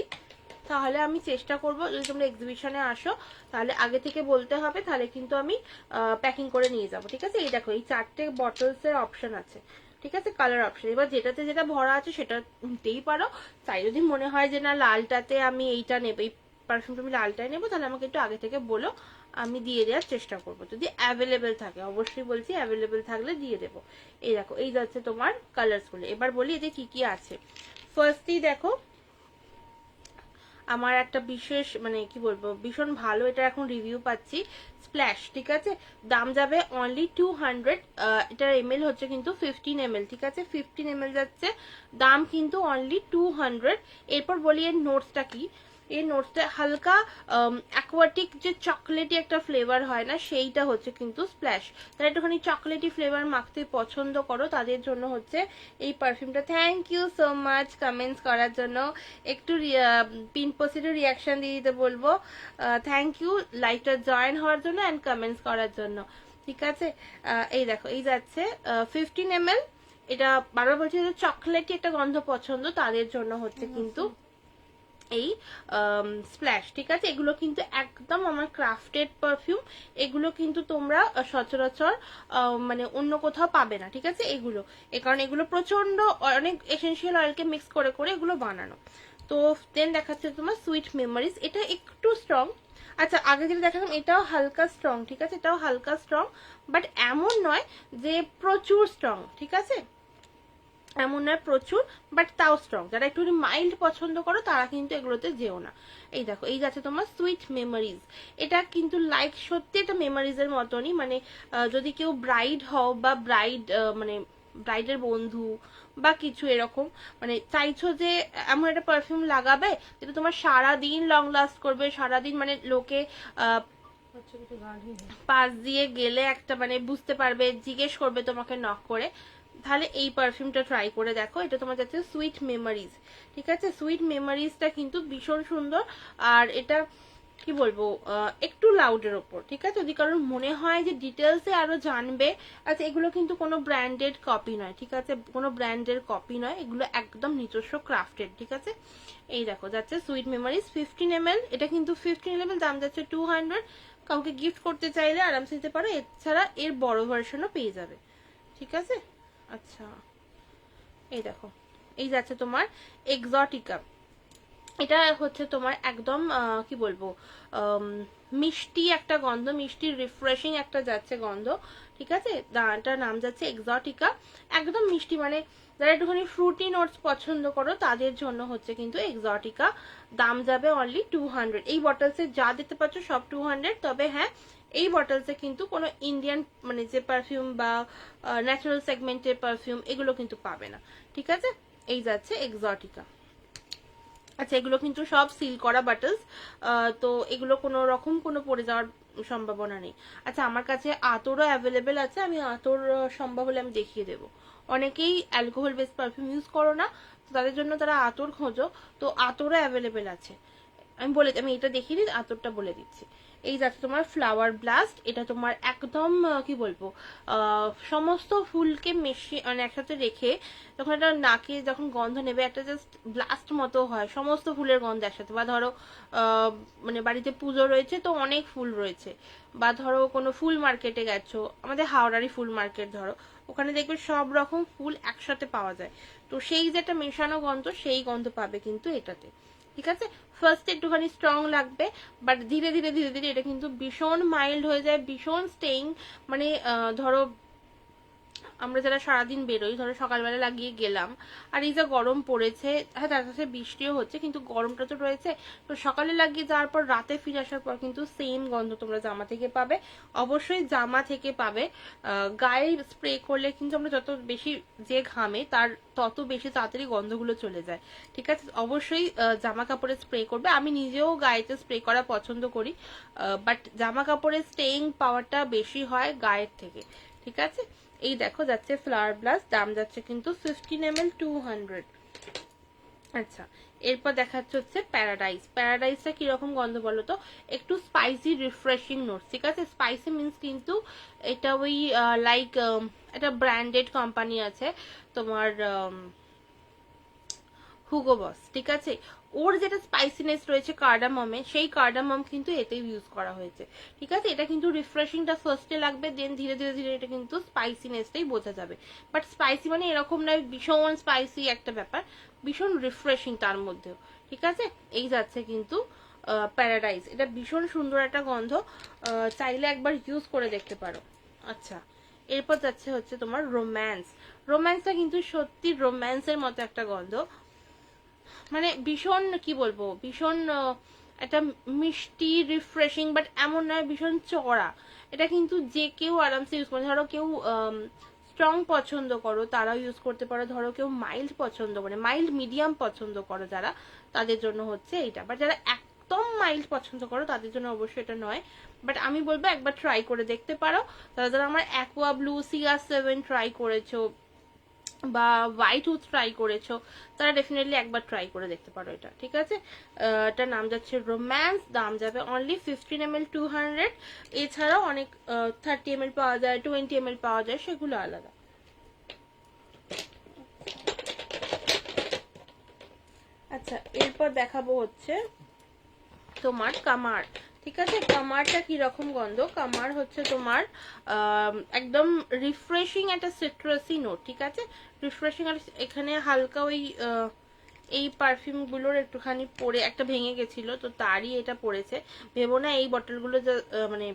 তাহলে আমি চেষ্টা করব যদি তোমরা এক্সিবিশনে আসো তাহলে আগে থেকে বলতে হবে, তাহলে কিন্তু আমি প্যাকিং করে নিয়ে যাব। ঠিক আছে, এই দেখো এই 4টে বটলসের অপশন আছে। ঠিক আছে, কালার অপশন, এবার যেটাতে যেটা ভরা আছে সেটা নিতেই পারো। তাই যদি মনে হয় যে না লালটাতে আমি এইটা নেব, এই পারফিউমটা আমি লালটাই নেবো, তাহলে আমাকে একটু আগে থেকে বলো, আমি দিয়ে দেওয়ার চেষ্টা করবো যদি অ্যাভেলেবেল থাকে। অবশ্যই বলছি অ্যাভেলেবেল থাকলে দিয়ে দেবো। এই দেখো এই যাচ্ছে তোমার কালার্স গুলো। এবার বলি এতে কি কি আছে। ফার্স্টই দেখো আমার একটা বিশেষ মানে কি বলবো ভীষণ ভালো এটা এখন রিভিউ পাচ্ছি, স্প্ল্যাশ। ঠিক আছে, দাম যাবে অনলি 200। এটার এমএল হচ্ছে কিন্তু 15 ml। ঠিক আছে, 15 ml যাচ্ছে, দাম কিন্তু অনলি 200। এরপর বলি এর নোটসটা কি। এই নোটসটা হালকা অ্যাকোয়াটিক যে চকলেটি একটা ফ্লেভার হয় না, সেইটা হচ্ছে কিন্তু স্প্ল্যাশ। তারা একটুখানি চকলেটি ফ্লেভার মাখতে পছন্দ করো তাদের জন্য হচ্ছে এই পারফিউমটা। Thank you so much comments করার জন্য। একটু পিন পোস্টে রিয়াকশন দিয়ে দিতে বলবো। থ্যাংক ইউ লাইভটা জয়েন হওয়ার জন্য অ্যান্ড কমেন্টস করার জন্য। ঠিক আছে, এই দেখো এই যাচ্ছে 15 ml। এটা বারবার বলছি যে চকলেটি একটা গন্ধ পছন্দ তাদের জন্য হচ্ছে কিন্তু এই স্প্ল্যাশ। ঠিক আছে, এগুলো কিন্তু একদম আমার ক্রাফটেড পারফিউম, এগুলো কিন্তু তোমরা সচরাচর মানে অন্য কোথাও পাবে না। ঠিক আছে, এগুলো কারণ এগুলো প্রচন্ড অনেক এসেনশিয়াল অয়েলকে মিক্স করে করে এগুলো বানানো। তো দেন দেখাচ্ছে তোমার সুইট মেমোরিজ, এটা একটু স্ট্রং। আচ্ছা আগে যেটা দেখালাম এটাও হালকা স্ট্রং। ঠিক আছে, এটাও হালকা স্ট্রং, বাট এমন নয় যে প্রচুর স্ট্রং। ঠিক আছে, এমন নয় প্রচুর, বাট তাও স্ট্রং। যারা একটু মাইল্ড পছন্দ করো তারা কিন্তু এগুলোতে যেও না। এই দেখো এই যাচ্ছে তোমার সুইট মেমোরিজ। এটা কিন্তু লাইক সত্যি এটা মেমোরিজের মতনই, মানে যদি কেউ ব্রাইড হও বা ব্রাইড মানে ব্রাইডের বন্ধু বা কিছু এরকম মানে চাইছো যে এমন একটা পারফিউম লাগাবে যেটা তোমার সারাদিন লং লাস্ট করবে, সারাদিন মানে লোকে পাশ দিয়ে গেলে একটা মানে বুঝতে পারবে, জিজ্ঞেস করবে তোমাকে নক করে, তাহলে এই পারফিউমটা ট্রাই করে দেখো। এটা তোমার যাচ্ছে সুইট মেমোরিজ। ঠিক আছে, সুইট মেমোরিজটা কিন্তু ভীষণ সুন্দর। আর এটা কি বলবো একটু লাউডের ওপর। ঠিক আছে, যদি কারোর মনে হয় যে ডিটেলসে আরো জানবে, আচ্ছা এগুলো কিন্তু কোনো ব্র্যান্ডেড কপি নয়। ঠিক আছে, কোনো ব্র্যান্ডের কপি নয়, এগুলো একদম নিজস্ব ক্রাফটেড। ঠিক আছে, এই দেখো যাচ্ছে সুইট মেমোরিজ 15 ml। এটা কিন্তু 15 ml, দাম যাচ্ছে 200। কাউকে গিফট করতে চাইলে আরামসে দিতে পারো, এছাড়া এর বড় ভার্সনও পেয়ে যাবে। ঠিক আছে, আচ্ছা এই দেখো এই যাচ্ছে তোমার এক্সোটিকা। এটা হচ্ছে তোমার একদম কি বলবো মিষ্টি একটা গন্ধ, মিষ্টি রিফ্রেশিং একটা যাচ্ছে গন্ধ। ঠিক আছে, এটার নাম যাচ্ছে এক্সোটিকা। একদম মিষ্টি, মানে যারা একটুখানি ফ্রুটি নোটস পছন্দ করো তাদের জন্য হচ্ছে কিন্তু এক্সোটিকা। দাম যাবে অনলি 200। এই বটলসে যা দিতে পারছো সব 200, তবে হ্যাঁ এই বটলসে কিন্তু কোনো ইন্ডিয়ান মানে যে পারফিউম বা ন্যাচারাল সেগমেন্টের পারফিউম এগুলো কিন্তু পাবে না। ঠিক আছে, এই যাচ্ছে এক্সোটিকা। আচ্ছা এগুলো কিন্তু সব সিল করা বাটলস, তো এগুলো কোনো রকম কোনো পড়ে যাওয়ার সম্ভাবনা নেই। আচ্ছা আমার কাছে আতরও অ্যাভেলেবেল আছে, আমি আতর সম্ভব হলে আমি দেখিয়ে দেবো। অনেকেই অ্যালকোহল বেস পারফিউম ইউজ করো না, তো তাদের জন্য তারা আতর খোঁজো, তো আতরও অ্যাভেলেবেল আছে। আমি এটা দেখিয়ে দিই, আতরটা বলে দিচ্ছি। এই যাচ্ছে তোমার ফ্লাওয়ার ব্লাস্ট। এটা তোমার একদম কি বলবো সমস্ত ফুলকে মিশিয়ে মানে একসাথে রেখে যখন এটা নাকে যখন গন্ধ নেবে একটা জাস্ট ব্লাস্ট মতো হয়, সমস্ত ফুলের গন্ধ একসাথে। বা ধরো মানে বাড়িতে পুজো রয়েছে তো অনেক ফুল রয়েছে, বা ধরো কোনো ফুল মার্কেটে গেছো, আমাদের হাওড়ারই ফুল মার্কেট ধরো, ওখানে দেখবে সব রকম ফুল একসাথে পাওয়া যায়, তো সেই যে একটা মেশানো গন্ধ সেই গন্ধ পাবে কিন্তু এটাতে। ঠিক আছে, ফার্স্ট একটুখানি স্ট্রং লাগবে, বাট ধীরে ধীরে ধীরে ধীরে এটা কিন্তু ভীষণ মাইল্ড হয়ে যায়, ভীষণ স্টেইং। মানে ধরো আমরা যারা সারাদিন বেরোই, ধরো সকালবেলা লাগিয়ে গেলাম, আর এই যে গরম পড়েছে, হ্যাঁ তার সাথে বৃষ্টিও হচ্ছে, কিন্তু গরমটা তো রয়েছে, তো সকালে লাগিয়ে যাওয়ার পর রাতে ফিরে আসার পর কিন্তু সেম গন্ধ তোমরা জামা থেকে পাবে। অবশ্যই জামা থেকে পাবে, গায়ে স্প্রে করলে কিন্তু আমরা যত বেশি যে ঘামে তার তত বেশি তাড়াতাড়ি গন্ধগুলো চলে যায়। ঠিক আছে, অবশ্যই জামা কাপড়ে স্প্রে করবে। আমি নিজেও গায়েতে স্প্রে করা পছন্দ করি, বাট জামা কাপড়ে স্টেইং পাওয়ারটা বেশি হয় গায়ের থেকে। ঠিক আছে, এই দেখো যাচ্ছে ফ্লাওয়ার ব্লাস্ট, দাম যাচ্ছে কিন্তু 15 ml 200। আচ্ছা এরপর দেখাচ্ছে হচ্ছে প্যারাডাইস। প্যারাডাইসটা কিরকম গন্ধ বলো তো, একটু স্পাইসি রিফ্রেশিং নোট। ঠিক আছে, স্পাইসি মিন্স কিন্তু এটা ওই লাইক একটা ব্র্যান্ডেড কোম্পানি আছে তোমার হুগো বস। ঠিক আছে, ওর যেটা স্পাইসিনেস রয়েছে কার্ডামমে, সেই কার্ডামম কিন্তু এতেই ইউজ করা হয়েছে, ঠিক আছে। এটা কিন্তু রিফ্রেশিংটা ফার্স্টে লাগবে, দেন ধীরে ধীরে ধীরে এটা কিন্তু স্পাইসিনেসটাই বোঝা যাবে। বাট স্পাইসি মানে এরকম নয় ভীষণ স্পাইসি একটা ব্যাপার, ভীষণ রিফ্রেশিং তার মধ্যেও, ঠিক আছে। এই যাচ্ছে কিন্তু প্যারাডাইস, এটা ভীষণ সুন্দর একটা গন্ধ, চাইলে একবার ইউজ করে দেখতে পারো। আচ্ছা, এরপর যাচ্ছে হচ্ছে তোমার রোম্যান্স। রোম্যান্সটা কিন্তু সত্যি রোম্যান্সের মতো একটা গন্ধ, মানে ভীষণ কি বলবো, ভীষণ একটা মিষ্টি রিফ্রেশিং, বাট এমন নয় ভীষণ চড়া। এটা কিন্তু যে কেউ আরামসে ইউজ করে, ধরো কেউ স্ট্রং পছন্দ করো তারাও ইউজ করতে পারো, ধরো কেউ মাইল্ড পছন্দ করে, মাইল্ড মিডিয়াম পছন্দ করো যারা, তাদের জন্য হচ্ছে এইটা। বাট যারা একদম মাইল্ড পছন্দ করো তাদের জন্য অবশ্যই এটা নয়, বাট আমি বলবো একবার ট্রাই করে দেখতে পারো। তারা যারা আমার অ্যাকোয়া ব্লু, CR7 ট্রাই করেছো বা হোয়াইট উথ ট্রাই করেছো, তারা ডেফিনেটলি একবার ট্রাই করে দেখতে পারো এটা, ঠিক আছে। এটার নাম যাচ্ছে রোম্যান্স, দাম যাবে অনলি 15 ml 200। এছাড়াও অনেক 30 ml পাওয়া যায়, 20 ml পাওয়া যায়, সেগুলো আলাদা। আচ্ছা, এরপর দেখাবো হচ্ছে তোমার কামার, ঠিক আছে। কামারটা কি রকম গন্ধ, কামার হচ্ছে তোমার একদম রিফ্রেশিং একটা সিট্রাসি নোট, ঠিক আছে। রিফ্রেশিং, আর এখানে হালকা ওই এই পারফিউম গুলোর একটুখানি পরে একটা ভেঙে গেছিল, তো তারই এটা পড়েছে। ভেবো না এই বটলগুলো মানে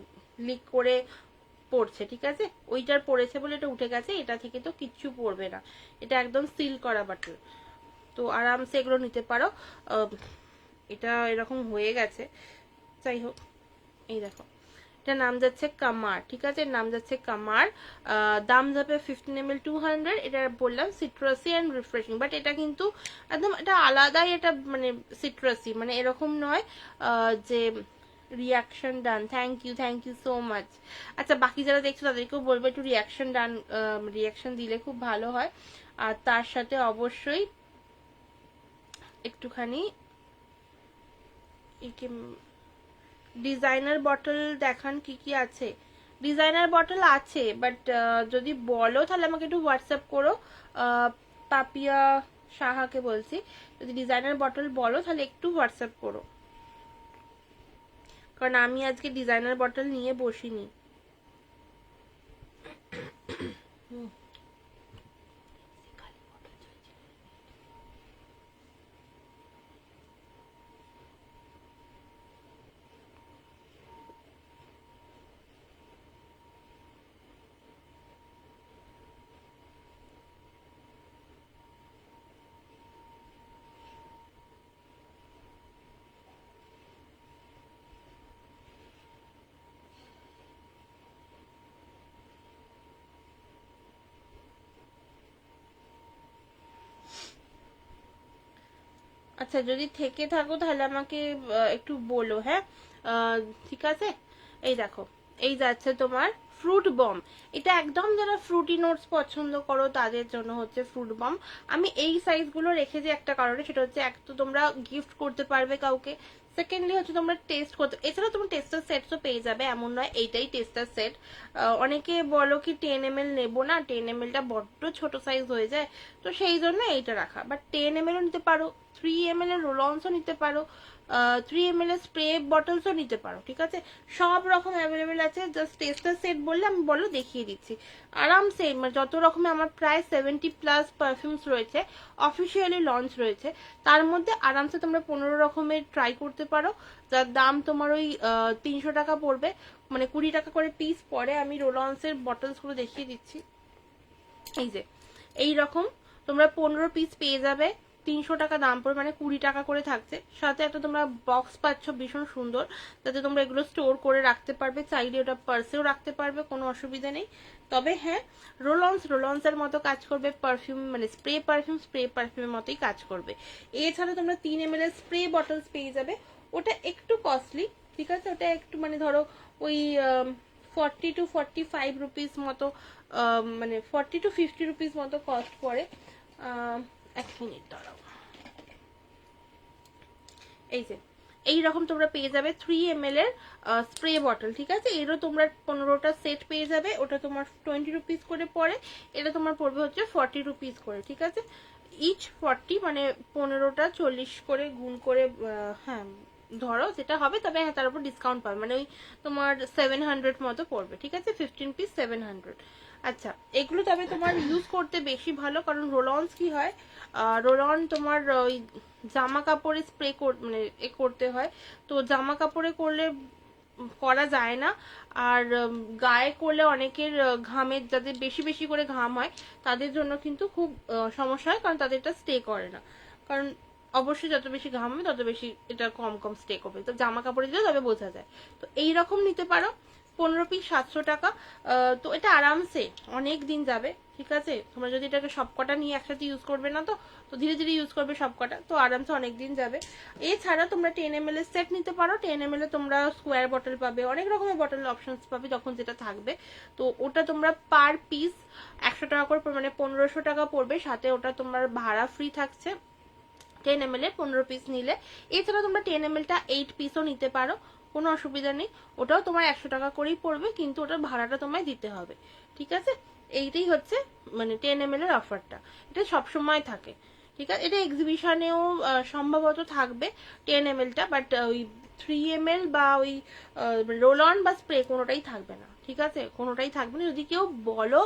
লিক করে পড়ছে, ঠিক আছে। ওইটার পড়েছে বলে এটা উঠে গেছে, এটা থেকে তো কিচ্ছু পড়বে না, এটা একদম সিল করা বটল, তো আরামসে এগুলো নিতে পারো। এটা এরকম হয়ে গেছে, যাই হোক। এই দেখো, এটা নাম যাচ্ছে কামার, ঠিক আছে, নাম যাচ্ছে কামার, দাম যাবে 15 ml 200। এটা বললাম সিট্রাসি অ্যান্ড রিফ্রেশিং, বাট এটা কিন্তু একদম এটা আলাদাই, এটা মানে সিট্রাসি, মানে এরকম নয় যে reaction done. Thank you so much. আচ্ছা, বাকি যারা দেখছো তাদেরকেও বলবো একটু রিয়াকশন ডান, রিয়াকশন দিলে খুব ভালো হয়। আর তার সাথে অবশ্যই একটুখানি ডিজাইনার বটল দেখান কি কি আছে। ডিজাইনার বটল আছে, বাট যদি বলো তাহলে আমাকে একটু হোয়াটসঅ্যাপ করো, পাপিয়া সাহাকে বলছি, যদি ডিজাইনার বটল বলো তাহলে একটু হোয়াটসঅ্যাপ করো, কারণ আমি আজকে ডিজাইনার বটল নিয়ে বসিনি। আচ্ছা, যদি থেকে থাকো তাহলে আমাকে একটু বলো, হ্যাঁ। ঠিক আছে। এই দেখো, এই যাচ্ছে তোমার ফ্রুট বম। এটা একদম যারা ফ্রুটি নোটস পছন্দ করো তাদের জন্য হচ্ছে ফ্রুট বম। আমি এই সাইজগুলো রেখেছি একটা কারণে, সেটা হচ্ছে এক তো তোমরা গিফট করতে পারবে কাউকে, সেকেন্ডলি হচ্ছে তোমরা টেস্ট করতে, এছাড়া তোমরা টেস্টার সেটসও পেয়ে যাবে, এমন নয় এইটাই টেস্টার সেট। অনেকে বলো কি 10 ml নেবো না, 10 ml-টা বড্ড ছোট সাইজ হয়ে যায়, তো সেই জন্য এইটা রাখা। বাট 10 ml-ও নিতে পারো, 3 ml এর রোলন্সও নিতে পারো, 3 ml এর স্প্রে বটলসও নিতে পারো, ঠিক আছে। সব রকম অ্যাভেলেবেল আছে, জাস্ট টেস্টার সেট বললে আমি বলো দেখিয়ে দিচ্ছি আরামসে। মানে যত রকমের আমার প্রায় 70+ পারফিউমস রয়েছে, অফিসিয়ালি লঞ্চ রয়েছে, তার মধ্যে আরামসে তোমরা 15 রকমের ট্রাই করতে পারো, যার দাম তোমার ওই 300 টাকা পড়বে, মানে 20 টাকা করে পিস পরে। আমি রোলন্সের বটলসগুলো দেখিয়ে দিচ্ছি, এই যে এই রকম তোমরা 15 পিস পেয়ে যাবে, 300 টাকা দাম পড়ে, মানে 20 টাকা করে থাকছে। সাথে একটা তোমরা বক্স পাচ্ছ ভীষণ সুন্দর, যাতে তোমরা এগুলো স্টোর করে রাখতে পারবে, চাইলে ওটা পার্সেও রাখতে পারবে, কোনো অসুবিধা নেই। তবে হ্যাঁ, রোলন্সের মতো কাজ করবে, পারফিউম মানে স্প্রে পারফিউমের মতোই কাজ করবে। এছাড়া তোমরা 3 ml এর স্প্রে বটলস পেয়ে যাবে, ওটা একটু কস্টলি, ঠিক আছে, ওটা একটু মানে ধরো ওই 40 to 45 রুপিস মতো, মানে 40 to 50 রুপিস মতো কস্ট পড়ে। এক মিনিট দাঁড়াও, এই যে এইরকম তোমরা পেয়ে যাবে 3 ml এর স্প্রে বটল, ঠিক আছে। এরও তোমরা 15টা সেট পেয়ে যাবে, ওটা তোমার 20 রুপিস করে পড়ে, এটা তোমার পড়বে হচ্ছে 40 রুপিস করে, ঠিক আছে। ইচ 40, মানে 15টা 40 করে গুণ করে, হ্যাঁ ধরো যেটা হবে, তবে হ্যাঁ তার উপর ডিসকাউন্ট পাবে, মানে ওই তোমার 700 মতো পড়বে, ঠিক আছে, 15 পিস 700। আচ্ছা, এগুলো তবে তোমার ইউজ করতে বেশি ভালো, কারণ রোলঅনস কি হয়, রোলঅন তোমার ওই জামা কাপড়ে স্প্রে মানে করতে হয়, তো জামা কাপড়ে করলে করা যায় না, আর গায়ে করলে অনেকের ঘামের, যাদের বেশি বেশি করে ঘাম হয় তাদের জন্য কিন্তু খুব সমস্যা হয়, কারণ তাদের এটা স্টে করে না, কারণ অবশ্যই যত বেশি ঘাম হবে তত বেশি এটা কম কম স্টে করবে, তো জামা কাপড়ে দিলে তবে বোঝা যায়। তো এইরকম নিতে পারো, 15 পিস 700 টাকা। তো এটা আরামসে অনেক দিন যাবে, ঠিক আছে, তোমরা যদি এটাকে সবকটা নিয়ে একসাথে ইউজ করবে না, তো তো ধীরে ধীরে ইউজ করবে সবকটা, তো আরামসে অনেক দিন যাবে। এছাড়া তোমরা 10 ml এর সেট নিতে পারো, 10 ml এ তোমরা স্কোয়ার বটল পাবে, অনেক রকমের বটল অপশনস পাবে, যখন যেটা থাকবে, তো ওটা তোমরা পার পিস 100 টাকা করে, মানে 1500 টাকা পড়বে, সাথে ওটা তোমার ভাড়া ফ্রি থাকছে 10 ml এর 15 পিস নিলে। এছাড়া তোমরা 10 ml টা 8 পিসও নিতে পারো, কোনো অসুবিধা নেই, ওটাও তোমার 100 টাকা করেই পড়বে, কিন্তু ওটার ভাড়াটা তোমায় দিতে হবে, ঠিক আছে। এইটাই হচ্ছে মানে 10 ml এর অফারটা, এটা সবসময় থাকে, ঠিক আছে। এটা এক্সিবিশনেও সম্ভবত থাকবে 10 ml টা, বাট ওই 3 ml বা ওই রোল অন বা স্প্রে কোনোটাই থাকবে না, ঠিক আছে, কোনোটাই থাকবে না। যদি কেউ বলো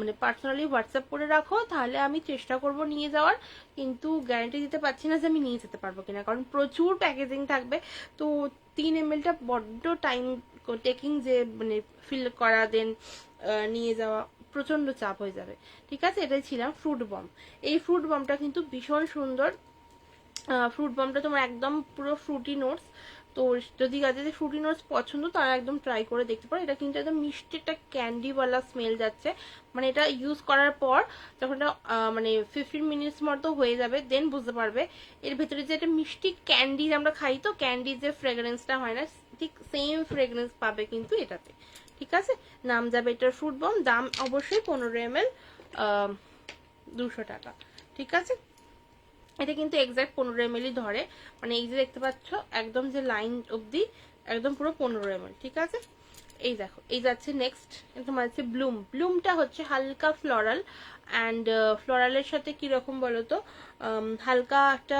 মানে পার্সোনালি হোয়াটসঅ্যাপ করে রাখো, তাহলে আমি চেষ্টা করব নিয়ে যাওয়ার, কিন্তু গ্যারান্টি দিতে পারছি না যে আমি নিয়ে যেতে পারবো কিনা, কারণ প্রচুর প্যাকেজিং থাকবে, তো 3 ml টা বড্ড টাইম টেকিং, যে মানে ফিল করা, দেন নিয়ে যাওয়া প্রচন্ড চাপ হয়ে যাবে, ঠিক আছে। এটাই ছিলাম ফ্রুট বম। এই ফ্রুট বমটা কিন্তু ভীষণ সুন্দর, ফ্রুট বমটা তোমার একদম পুরো ফ্রুটি নোটস, তো যদি যাদের ফ্রুটি নোটস পছন্দ তারা একদম ট্রাই করে দেখতে পারো। এটা কিন্তু একদম মিষ্টি একটা ক্যান্ডিওয়ালা স্মেল যাচ্ছে, মানে এটা ইউজ করার পর যখন এটা মানে 15 মিনিটস মতো হয়ে যাবে, দেন বুঝতে পারবে এর ভেতরে যে একটা মিষ্টি ক্যান্ডি, আমরা খাই তো ক্যান্ডি যে ফ্রেগ্রেন্সটা হয় না, ঠিক সেম ফ্রেগ্রেন্স পাবে কিন্তু এটাতে, ঠিক আছে। নাম যাবে এটার ফ্রুট বম, দাম অবশ্যই 15 ml 200 টাকা, ঠিক আছে। এটা কিন্তু এক্সাক্ট 15 ml ধরে, মানে এই যে দেখতে পাচ্ছ একদম যে লাইন অবধি একদম পুরো 15 ml, ঠিক আছে। এই দেখো, এই যাচ্ছে নেক্সট, তোমার হচ্ছে ব্লুম। ব্লুমটা হচ্ছে হালকা ফ্লোরাল, অ্যান্ড ফ্লোরালের সাথে কিরকম বলতো, হালকা একটা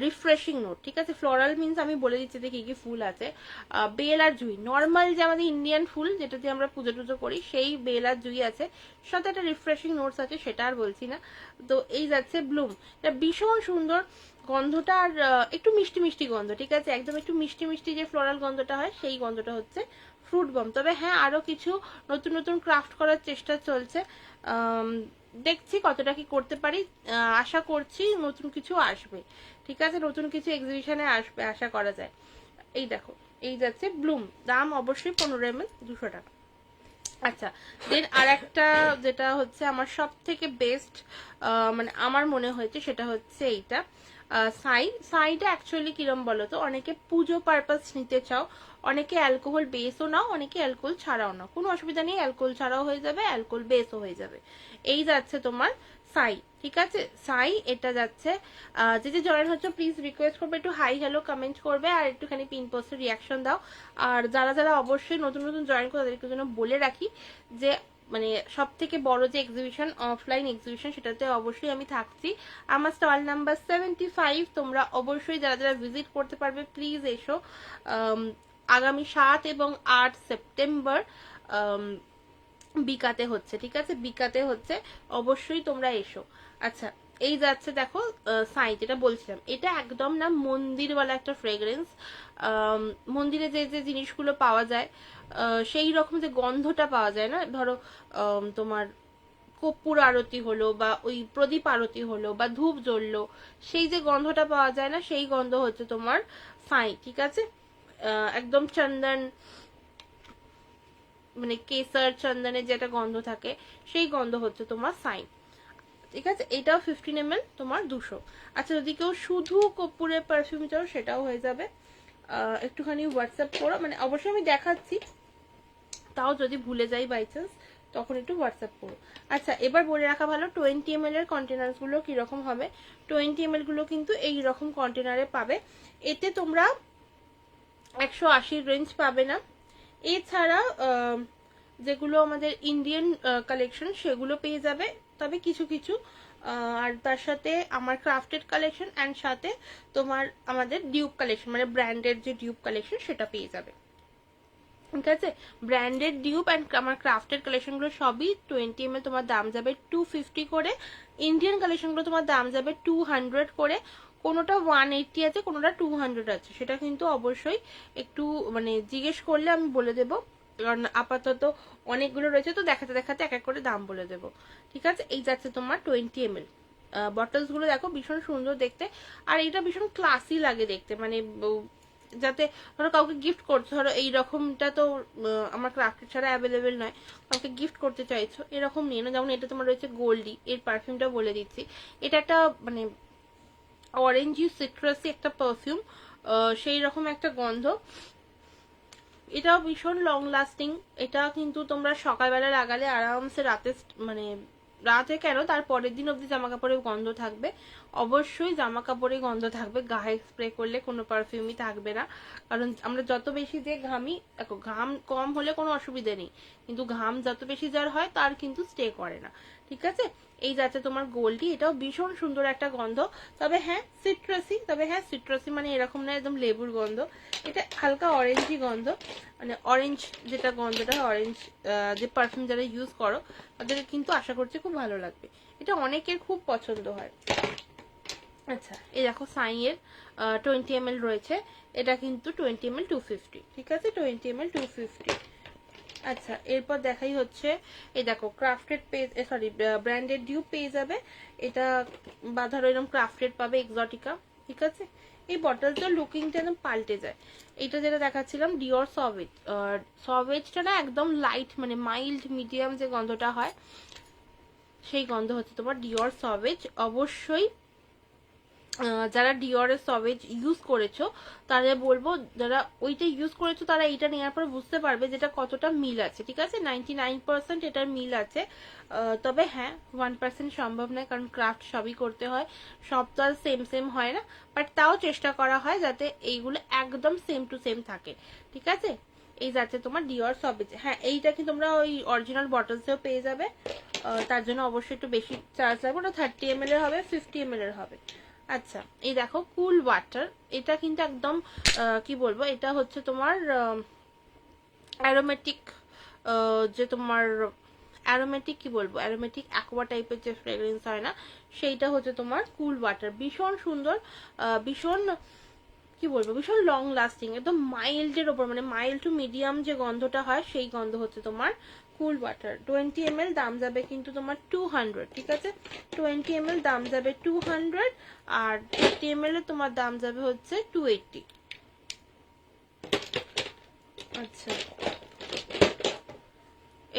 রিফ্রেশিং নোট, ঠিক আছে। ফ্লোরাল মিনস আমি বলে দিচ্ছি যে কি কি ফুল আছে, বেল আর জুই, নর্মাল যে আমাদের ইন্ডিয়ান ফুল যেটা দিয়ে আমরা পুজো টুজো করি, সেই বেল আর জুই আছে, সাথে একটা রিফ্রেশিং নোটস আছে, সেটা আর বলছি না। তো এই যাচ্ছে ব্লুম, এটা ভীষণ সুন্দর গন্ধটা, আর একটু মিষ্টি মিষ্টি গন্ধ, ঠিক আছে, একদম একটু মিষ্টি মিষ্টি যে ফ্লোরাল গন্ধটা হয় সেই গন্ধটা হচ্ছে ফ্রুট বম। তবে হ্যাঁ, আরো কিছু নতুন নতুন ক্রাফট করার চেষ্টা চলছে, দেখছি কতটা কি করতে পারি, আশা করছি নতুন কিছু আসবে, ঠিক আছে, নতুন কিছু এক্সিবিশনে আসবে আশা করা যায়। এই দেখো, এই যাচ্ছে ব্লুম, দাম অবশ্যই 15 ml 200 টাকা। আচ্ছা, দেন আর একটা যেটা হচ্ছে আমার সব থেকে বেস্ট, মানে আমার মনে হয়েছে সেটা হচ্ছে এইটা, সাইটা অ্যাকচুয়ালি কিরম বলো তো, অনেকে পুজো পারপাস নিতে চাও, অনেকে অ্যালকোহল বেসও নাও, অনেকে অ্যালকোহল ছাড়াও নাও, কোনো অসুবিধা নেই, অ্যালকোহল ছাড়াও হয়ে যাবে, অ্যালকোহল বেসও হয়ে যাবে। এই যাচ্ছে তোমার সাই, ঠিক আছে, সাই এটা যাচ্ছে। যে যে জয়েন হচ্ছে প্লিজ রিকোয়েস্ট করবে একটু হাই হ্যালো কমেন্ট করবে, আর একটুখানি পিন পোস্টে রিয়াকশন দাও। আর যারা যারা অবশ্যই নতুন নতুন জয়েন করে তাদেরকে জন্য বলে রাখি যে মানে সব থেকে বড় যে এক্সিবিশন, অফলাইন এক্সিবিশন, সেটাতে অবশ্যই আমি থাকছি। আমার স্টল নাম্বার 75, তোমরা অবশ্যই যারা যারা ভিজিট করতে পারবে প্লিজ এসো। আগামী 7 এবং 8 সেপ্টেম্বর বিকাতে হচ্ছে, ঠিক আছে, বিকাতে হচ্ছে, অবশ্যই তোমরা এসো। আচ্ছা, এই যাচ্ছে দেখো সাই, যেটা বলছিলাম, এটা একদম না মন্দিরওয়ালা একটা ফ্রেগ্রেন্স, মন্দিরে যে যে জিনিসগুলো পাওয়া যায় সেই রকম যে গন্ধটা পাওয়া যায় না, ধরো তোমার কর্পূর আরতি হলো বা ওই প্রদীপ আরতি হলো বা ধূপ জ্বললো, সেই যে গন্ধটা পাওয়া যায় না, সেই গন্ধ হচ্ছে তোমার সাই, ঠিক আছে। একদম চন্দন, মানে কেসার চন্দনের যে একটা গন্ধ থাকে, সেই গন্ধ হচ্ছে তোমার সাইন, ঠিক আছে। এটাও 15 ml তোমার 200। আচ্ছা, যদি কেউ শুধু কর্পূরের পারফিউম চাও সেটাও হয়ে যাবে, একটুখানি হোয়াটসঅ্যাপ করো, মানে অবশ্যই আমি দেখাচ্ছি, তাও যদি ভুলে যাই বাই চান্স তখন একটু হোয়াটসঅ্যাপ করো। আচ্ছা, এবার বলে রাখা ভালো 20 ml এর কন্টেনারগুলো কিরকম হবে। 20 ml গুলো কিন্তু এই রকম কন্টেনারে পাবে, এতে তোমরা 180 রেঞ্জ পাবে না। এছাড়া যেগুলো আমাদের ইন্ডিয়ান কালেকশন সেগুলো পেয়ে যাবে, তবে কিছু কিছু আর তার সাথে আমার ক্রাফটেড কালেকশন অ্যান্ড সাথে তোমার আমাদের ডিউব কালেকশন মানে ব্র্যান্ডেড যে ডিউব কালেকশন সেটা পেয়ে যাবে। ঠিক আছে, ব্র্যান্ডেড ডিউব অ্যান্ড আমার ক্রাফটেড কালেকশনগুলো সবই 20 ml তোমার দাম যাবে 250 করে, ইন্ডিয়ান কালেকশনগুলো তোমার দাম যাবে 200 করে, কোনোটা 180 আছে কোনোটা 200 আছে, সেটা কিন্তু অবশ্যই একটু মানে জিজ্ঞেস করলে আমি বলে দেবো, কারণ আপাতত অনেকগুলো রয়েছে তো দেখাতে দেখাতে এক এক করে দাম বলে দেবো। ঠিক আছে, এই যাচ্ছে তোমার 20 ml বটলস গুলো, দেখো ভীষণ সুন্দর দেখতে, আর এটা ভীষণ ক্লাসি লাগে দেখতে, মানে যাতে ধরো কাউকে গিফট করছো, ধরো এইরকমটা তো আমার ক্রাফটেড ছাড়া অ্যাভেলেবেল নয়, কাউকে গিফট করতে চাইছো এরকম নিয়ে না। যেমন এটা তোমার রয়েছে গোল্ডি, এর পারফিউমটা বলে দিচ্ছি, এটা একটা মানে অরেঞ্জি সিট্রাসি একটা পারফিউম, সেই রকম একটা গন্ধ, এটাও ভীষণ লং লাস্টিং। এটা কিন্তু তোমরা সকালবেলা লাগালে আরামসে রাতে মানে রাতে কেন তার পরের দিন অব্দি জামা কাপড়ের গন্ধ থাকবে, অবশ্যই জামা কাপড়ে গন্ধ থাকবে, গায়ে স্প্রে করলে কোনো পারফিউমই থাকবে না। কারণ আমরা যত বেশি যে ঘামি, দেখো ঘাম কম হলে কোনো অসুবিধা নেই, কিন্তু ঘাম যত বেশি যার হয় তার কিন্তু স্টে করে না। ঠিক আছে, এই যাচ্ছে তোমার গোল্ডি, এটাও ভীষণ সুন্দর একটা গন্ধ, তবে হ্যাঁ সিট্রাসি মানে এরকম না একদম লেবুর গন্ধ, এটা হালকা অরেঞ্জি গন্ধ, মানে অরেঞ্জ যেটা গন্ধটা অরেঞ্জ যে পারফিউম যারা ইউজ করো তাদের কিন্তু আশা করছি খুব ভালো লাগবে, এটা অনেকের খুব পছন্দ হয়। আচ্ছা, এই দেখো সাইয়ের 20 ml রয়েছে, এটা কিন্তু 20 ml 250, ঠিক আছে 20 ml 250। আচ্ছা, এরপর দেখাই হচ্ছে এই দেখো ক্রাফটেড পেজ, সরি ব্র্যান্ডেড ডিউব পেয়ে যাবে, এটা বা ধরো এরকম ক্রাফটেড পাবে এক্সোটিকা। ঠিক আছে, এই বটলটার লুকিংটা একদম পাল্টে যায়। এটা যেটা দেখাচ্ছিলাম ডিওর সভেজ, সভেজটা না একদম লাইট মানে মাইল্ড মিডিয়াম যে গন্ধটা হয় সেই গন্ধ হচ্ছে তোমার ডিওর সভেজ। অবশ্যই যারা ডিওরের সভেজ ইউজ করেছো তারা বলবো, যারা ওইটা ইউজ করেছো তারা এইটা নেওয়ার পর বুঝতে পারবে যেটা কতটা মিল আছে। ঠিক আছে, 99% এটার মিল আছে, তবে হ্যাঁ 1% সম্ভব নয়, কারণ ক্রাফট সবই করতে হয়, সব তো আর সেম হয় না, বাট তাও চেষ্টা করা হয় যাতে এইগুলো একদম সেম টু সেম থাকে। ঠিক আছে, এই যাচ্ছে তোমার ডিওর সভেজ। হ্যাঁ, এইটা কিন্তু তোমরা ওই অরিজিনাল বটলসেও পেয়ে যাবে, তার জন্য অবশ্যই একটু বেশি চার্জ লাগবে, ওটা 30 ml এর হবে 50 ml এর হবে। আচ্ছা, এই দেখো কুল ওয়াটার, এটা কিন্তু একদম কি বলবো, এটা হচ্ছে তোমার অ্যারোমেটিক, যে তোমার অ্যারোমেটিক কি বলবো, অ্যারোমেটিক অ্যাকোয়া টাইপের যে ফ্রেগ্রেন্স হয় না, সেইটা হচ্ছে তোমার কুল ওয়াটার, ভীষণ সুন্দর, ভীষণ কি বলবো ভীষণ লং লাস্টিং, একদম মাইল্ডের ওপর মানে মাইল্ড টু মিডিয়াম যে গন্ধটা হয় সেই গন্ধ হচ্ছে তোমার কুল ওয়াটার। 20 ml দাম যাবে কিন্তু তোমার 200, ঠিক আছে 20 ml দাম যাবে 200, আর 30 ml এর তোমার দাম যাবে হচ্ছে 280। আচ্ছা,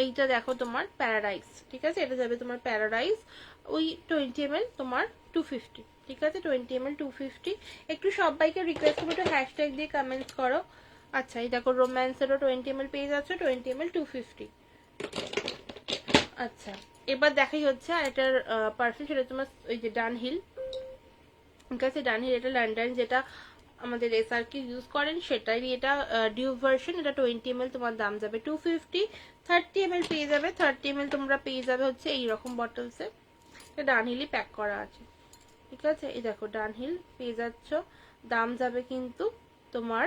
এইটা দেখো তোমার প্যারাডাইস, ঠিক আছে এটা যাবে তোমার প্যারাডাইস, ওই 20 ml তোমার 250, ঠিক আছে 20 ml 250। একটু সবাইকে রিকোয়েস্ট করবো একটু হ্যাশট্যাগ দিয়ে কমেন্টস করো। আচ্ছা, এই দেখো রোম্যান্সেরও 20 ml পেয়ে যাচ্ছে 20 ml 250। আচ্ছা, এবার দেখাই হচ্ছে আর এটার পারফিউম, সেটা তোমার ওই যে ডানহিল, ঠিক আছে ডানহিল, এটা লন্ডন যেটা আমাদের এসআরকে ইউজ করেন সেটারই এটা ডিউ ভার্সন, এটা 20 ml তোমার দাম যাবে 250। 30 ml পেয়ে যাবে, 30 ml তোমরা পেয়ে যাবে হচ্ছে এইরকম বটলসে, এটা ডানহিলই প্যাক করা আছে। ঠিক আছে, এই দেখো ডানহিল পেয়ে যাচ্ছ, দাম যাবে কিন্তু তোমার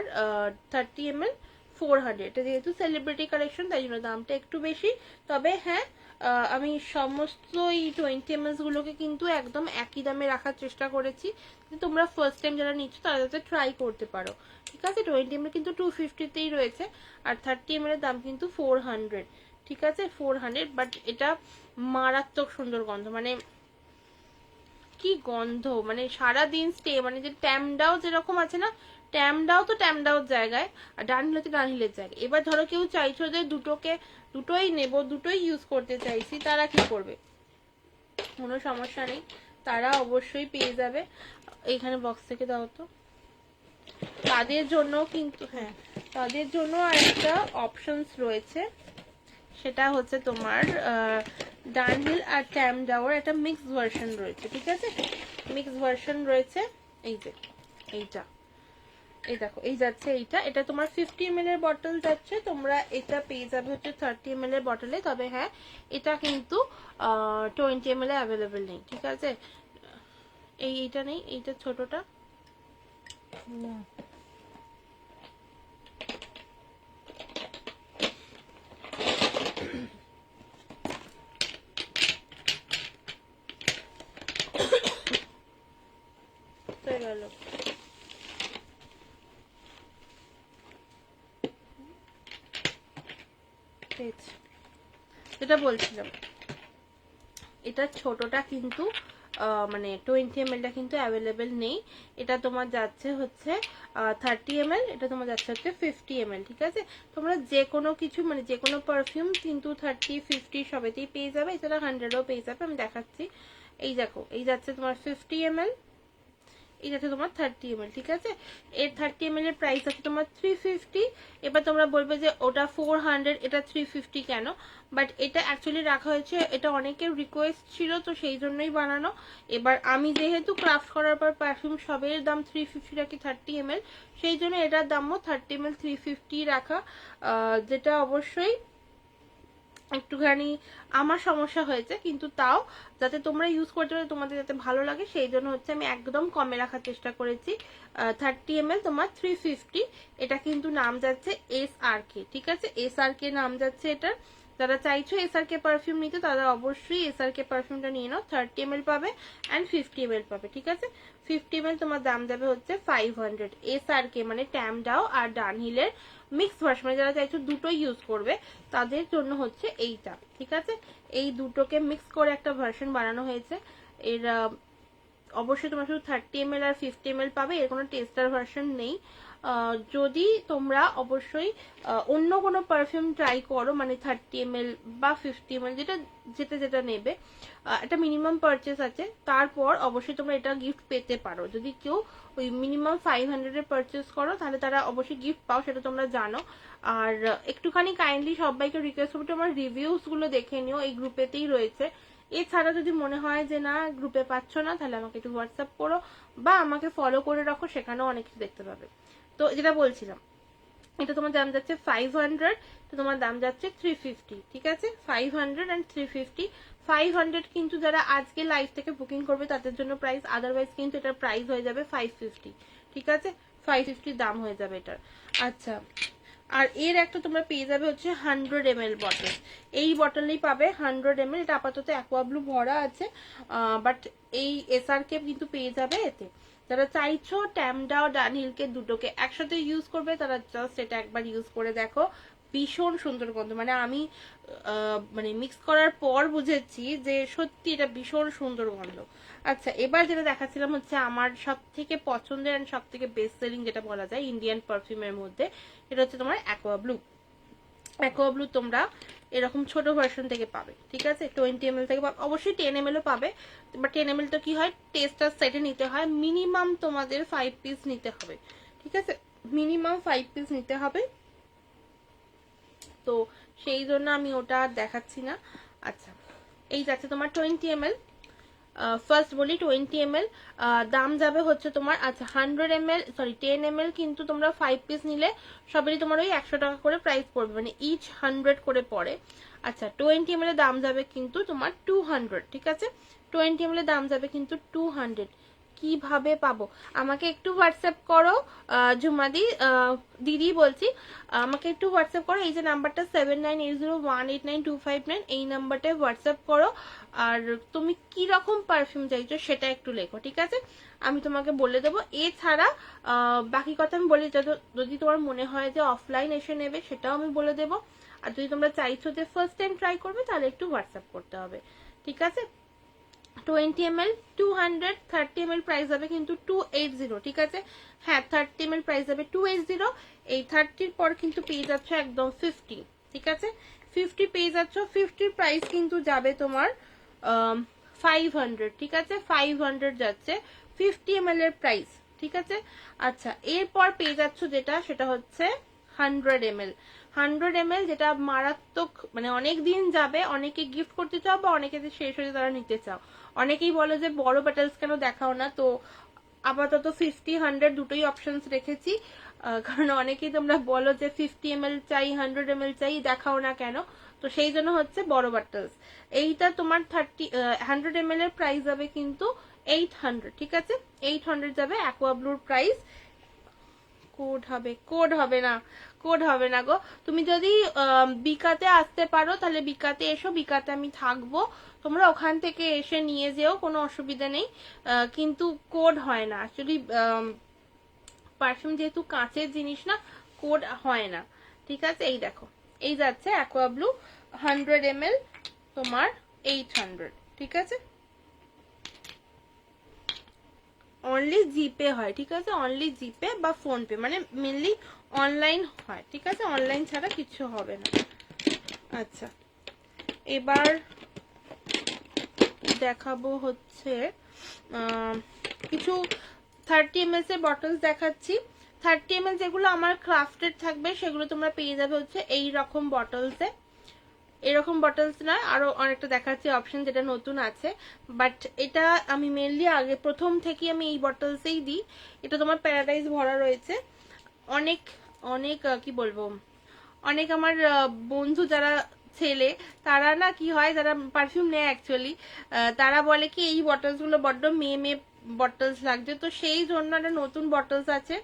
30 ml 400, এটা যেহেতু সেলিব্রিটি কালেকশন তাই জন্য দামটা একটু বেশি, তবে হ্যাঁ আমি সমস্ত এই 20 ml গুলোকে কিন্তু একদম একই দামে রাখার চেষ্টা করেছি, তোমরা ফার্স্ট টাইম যারা নিচ্ছ তারা যাতে ট্রাই করতে পারো। ঠিক আছে, 20 ml কিন্তু 250তেই রয়েছে, আর 30 ml এর দাম কিন্তু 400, ঠিক আছে 400, বাট এটা মারাত্মক সুন্দর গন্ধ, মানে কি গন্ধ, মানে সারাদিন স্টে, মানে যে ট্যামডাও যেরকম আছে না, ট্যামডাও তো ট্যামডাওর জায়গায় আর ডানহিল হচ্ছে ডানহিলের জায়গায়। এবার ধরো কেউ চাইছো যে দুটোই নেব, দুটোই ইউজ করতে চাইছি, তারা কি করবে, কোনো সমস্যা নেই, তারা অবশ্যই পেয়ে যাবে। এইখানে বক্স থেকে দাও তো, তাদের জন্য কিন্তু হ্যাঁ তাদের জন্য একটা অপশনস রয়েছে, সেটা হচ্ছে তোমার ডানহিল আর ট্যামডাওয়ার একটা মিক্স ভার্সন রয়েছে। ঠিক আছে, মিক্স ভার্সন রয়েছে, এই যে এইটা, এই দেখো এই যাচ্ছে এইটা, এটা তোমার 50 ml এর বটল যাচ্ছে, তোমরা এটা পেয়ে যাবে হচ্ছে 30 ml এর বটলে। তবে হ্যাঁ এটা কিন্তু 20 ml এ অ্যাভেলেবেল নেই, ঠিক আছে? এইটা নেই, এইটা ছোটটা না গেল। যেটা বলছিলাম, এটা ছোটটা কিন্তু মানে 20 ml টা কিন্তু অ্যাভেলেবেল নেই। এটা তোমার যাচ্ছে হচ্ছে 30 ml, এটা তোমার যাচ্ছে হচ্ছে 50 ml, ঠিক আছে? তোমরা যে কোনো কিছু মানে যে কোনো পারফিউম কিন্তু 30, 50 সবেতেই পেয়ে যাবে, এছাড়া 100ও পেয়ে যাবে। আমি দেখাচ্ছি, এই দেখো এই যাচ্ছে তোমার 50 ml, এটা হচ্ছে তোমার 30 ml, ঠিক আছে? এর 30 ml এর প্রাইস আছে তোমার 350। এবার তোমরা বলবে যে ওটা 400, এটা 350 কেন? বাট এটা অ্যাকচুয়ালি রাখা হয়েছে, এটা অনেকের রিকোয়েস্ট ছিল, তো সেই জন্যই বানানো। এবার আমি যেহেতু ক্রাফট করার পর পারফিউম সবের দাম 350 রাখি 30 ml, সেই জন্য এটার দামও 30 ml 350 রাখা, যেটা অবশ্যই একটুখানি আমার সমস্যা হয়েছে, কিন্তু তাও যাতে তোমরা ইউজ করতে পারো, তোমাদের যাতে ভালো লাগে, সেই জন্য হচ্ছে আমি একদম কমে রাখার চেষ্টা করেছি। 30 ml তোমার 350, এটা কিন্তু নাম যাচ্ছে SRK, ঠিক আছে? SRK নাম যাচ্ছে এটা। যারা চাইছো SRK পারফিউম নিতে তারা অবশ্যই SRK পারফিউমটা নিয়ে নাও। 30 ml পাবে অ্যান্ড 50 ml পাবে, ঠিক আছে? 50 ml তোমার দাম যাবে হচ্ছে 500। SRK মানে ট্যামডাও আর ডানহিলের মিক্স ভার্সন, মানে যারা চাইছো দুটোই ইউজ করবে তাদের জন্য হচ্ছে এইটা, ঠিক আছে? এই দুটোকে মিক্স করে একটা ভার্সন বানানো হয়েছে। এর অবশ্যই তোমরা শুধু 30 ml আর 50 ml পাবে, এর কোনো টেস্টার ভার্সন নেই। যদি তোমরা অবশ্যই অন্য কোনো পারফিউম ট্রাই করো, মানে 30 ml বা 50 ml যেটা যেটা যেটা নেবে, একটা মিনিমাম পারচেস আছে, তারপর অবশ্যই তোমরা এটা গিফট পেতে পারো। যদি কেউ ওই মিনিমাম 500 এর পারচেস করো তাহলে তারা অবশ্যই গিফট পাও, সেটা তোমরা জানো। আর একটুখানি কাইন্ডলি সবাইকে রিকোয়েস্ট করবো তোমার রিভিউস গুলো দেখে নিও, এই গ্রুপেতেই রয়েছে। এছাড়া যদি মনে হয় যে না গ্রুপে পাচ্ছ না, তাহলে আমাকে একটু হোয়াটসঅ্যাপ করো বা আমাকে ফলো করে রাখো, সেখানেও অনেক কিছু দেখতে পাবে। তো যেটা বলছিলাম, এটা তোমার দাম যাচ্ছে 500, তো তোমার দাম যাচ্ছে 350, ঠিক আছে? 500 and 350। 500 কিন্তু যারা আজকে লাইভ থেকে বুকিং করবে তাদের জন্য প্রাইস, আদারওয়াইজ কিন্তু এটার প্রাইস হয়ে যাবে 550, ঠিক আছে? 550 দাম হয়ে যাবে এটার। আচ্ছা, আর এর একটা তোমরা পেয়ে যাবে হচ্ছে 100 ml বটল, এই বটলেই পাবে 100 ml। এটা আপাতত অ্যাকোয়া ব্লু ভরা আছে, বাট এই SRK কিন্তু পেয়ে যাবে এতে। যারা চাইছো ট্যামডাও ডানহিলকে দুটোকে একসাথে ইউজ করবে তারা জাস্ট এটা একবার ইউজ করে দেখো, ভীষণ সুন্দর গন্ধ। মানে আমি মানে মিক্স করার পর বুঝেছি যে সত্যি এটা ভীষণ সুন্দর গন্ধ। আচ্ছা, এবার যেটা দেখাচ্ছিলাম হচ্ছে আমার সব থেকে পছন্দের এন্ড সব থেকে বেস্ট সেলিং যেটা বলা যায় ইন্ডিয়ান পারফিউমের মধ্যে, এটা হচ্ছে তোমার অ্যাকোয়া ব্লু। অ্যাকোয়া ব্লু তোমরা এরকম ছোট ভার্সন থেকে পাবে, ঠিক আছে? 20 ml থেকে পাবে, অবশ্যই 10 ml ও পাবে। বাট 10 ml তো কি হয়, টেস্টার সেটে নিতে হয়, মিনিমাম তোমাদের 5 পিস নিতে হবে, ঠিক আছে? মিনিমাম 5 পিস নিতে হবে, তো সেই জন্য আমি ওটা আর দেখাচ্ছি না। আচ্ছা, এই যাচ্ছে তোমার 20 ml। ফার্স্ট বলি 20 ml দাম যাবে হচ্ছে তোমার, আচ্ছা 100 ml সরি 10 ml কিন্তু তোমরা 5 পিস নিলে সবেরই তোমার ওই 100 টাকা করে প্রাইস পড়বে, মানে ইচ 100 করে পড়ে। আচ্ছা, 20 ml এর দাম যাবে কিন্তু তোমার 200, ঠিক আছে? 20 ml এর দাম যাবে কিন্তু 200। কিভাবে পাবো আমাকে একটু হোয়াটসঅ্যাপ করো, ঝুমাদি দিদি বলছি, আমাকে একটু হোয়াটসঅ্যাপ করো, এই যে নাম্বারটা 7980189259, এই নাম্বারটায় হোয়াটসঅ্যাপ করো। আর তুমি কি রকম পারফিউম চাইছো সেটা একটু লেখো, ঠিক আছে? আমি তোমাকে বলে দেবো। এছাড়া বাকি কথা আমি বলি, যদি তোমার মনে হয় যে অফলাইন এসে নেবে সেটাও আমি বলে দেবো। আর যদি তোমরা চাইছো যে ফার্স্ট টাইম ট্রাই করবে তাহলে একটু হোয়াটসঅ্যাপ করতে হবে, ঠিক আছে? 20 ml 200, 30 ml প্রাইস হবে কিন্তু 280, ঠিক আছে? হ্যাঁ, 30 ml প্রাইস হবে 280। এই 30 পর কিন্তু পেয়ে যাচ্ছ একদম 50, ঠিক আছে? 50 পেয়ে যাচ্ছ, 50 প্রাইস কিন্তু যাবে তোমার 500, ঠিক আছে? 500 যাচ্ছে 50 ml এর প্রাইস, ঠিক আছে? আচ্ছা, এরপর পেয়ে যাচ্ছ যেটা, সেটা হচ্ছে 100 ml। 100 ml যেটা মারাত্মক, মানে অনেক দিন যাবে, অনেকে গিফট করতে চাও বা অনেকে শেষ হয়ে তারা নিতে চাও। অনেকেই বলে যে বড় প্যাটেলস কেন দেখাও না, তো আপাতত 50, 100 দুটোই অপশনস রেখেছি, কারণ অনেকেই তোমরা বলো যে 50 ml চাই, 100 ml চাই, দেখাও না কেন। তো সেই জন্য হচ্ছে বড় বটলস। এইটা তোমার 100 ml এর প্রাইস যাবে কিন্তু 800, ঠিক আছে? 800 যাবে অ্যাকোয়া ব্লুর প্রাইস। কোড হবে না গো। তুমি যদি বিকাতে আসতে পারো তাহলে বিকাতে এসো, বিকাতে আমি থাকবো, তোমরা ওখান থেকে এসে নিয়ে যেও, কোনো অসুবিধা নেই। কিন্তু কোড হয় না অ্যাকচুয়ালি, পারফিউম যেহেতু কাঁচের জিনিস না, কোড হয় না, ঠিক আছে? এই দেখো, এই যাচ্ছে অ্যাকোয়া ব্লু 100 ml তোমার 800, ঠিক আছে? অনলি জিপে হয়, ঠিক আছে? অনলি জিপে বা ফোনপে, মানে মেনলি অনলাইন হয়, ঠিক আছে? অনলাইন ছাড়া কিছু হবে না। আচ্ছা, এবার দেখাবো হচ্ছে কিছু 30 ml এর বটলস দেখাচ্ছি। 30 ml যেগুলো আমার ক্রাফটেড থাকবে সেগুলো তোমরা পেয়ে যাবে হচ্ছে এই রকম বটলসে। এরকম বটলস নয়, আরো অনেকটা দেখাচ্ছি অপশন যেটা নতুন আছে, বাট এটা আমি মেনলি আগে প্রথম থেকে আমি এই বটলসেই দিই। এটা তোমার প্যারাডাইস ভরা রয়েছে। অনেক অনেক কি বলবো, অনেক আমার বন্ধু যারা ছেলে, তারা না কি হয়, যারা পারফিউম নেয় অ্যাকচুয়ালি, তারা বলে কি এই বটলস গুলো বড্ড মেয়ে মেয়ে বটলস লাগছে, তো সেই জন্য একটা নতুন বটলস আছে,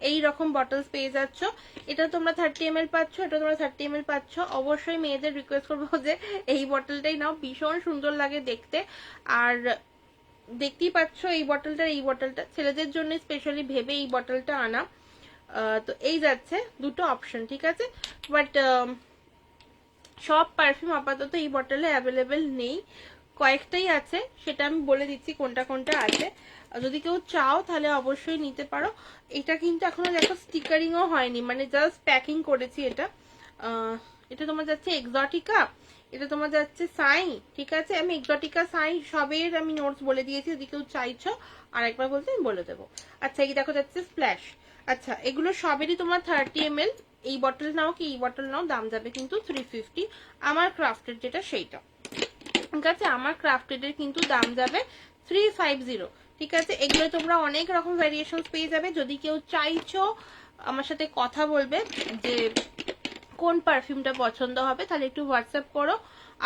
এই রকম বটলস পেয়ে যাচ্ছ। এটা তোমরা 30 ml পাচ্ছ, এটা তোমরা 30 ml পাচ্ছ। অবশ্যই মেয়েদের রিকোয়েস্ট করবো যে এই বটলটাই নাও, ভীষণ সুন্দর লাগে দেখতে। আর দেখতেই পাচ্ছ এই বটলটা ছেলেদের জন্য স্পেশালি ভেবে এই বটলটা আনা। তো এই যাচ্ছে দুটো অপশন, ঠিক আছে? বাট সব পারফিউম আপাতত এই বটলে অ্যাভেলেবেল নেই, কয়েকটাই আছে, সেটা আমি বলে দিচ্ছি কোনটা কোনটা আছে। যদি কেউ চাও তাহলে অবশ্যই নিতে পারো। এটা কিন্তু এখনো দেখো স্টিকারিংও হয়নি, মানে জাস্ট প্যাকিং করেছি এটা। এটা তোমার যাচ্ছে এক্সোটিকা, এটা তোমার যাচ্ছে সাই, ঠিক আছে? আমি এক্সোটিকা সাই সবের আমি নোটস বলে দিয়েছি, যদি কেউ চাইছো আর একবার বলতে আমি বলে দেবো। আচ্ছা, এই দেখো যাচ্ছে স্প্ল্যাশ। আচ্ছা, এগুলো সবেরই তোমার 30 ml। এই বটল নাও কি এই বটল নাও, দাম যাবে কিন্তু 350। আমার ক্রাফটেড যেটা সেইটা, ঠিক আছে? আমার ক্রাফটেড এর কিন্তু দাম যাবে 350, ঠিক আছে? এগুলো তোমরা অনেক রকম ভ্যারিয়েশন পেয়ে যাবে। যদি কেউ চাইছো আমার সাথে কথা বলবে যে কোন পারফিউমটা পছন্দ হবে, তাহলে একটু হোয়াটসঅ্যাপ করো।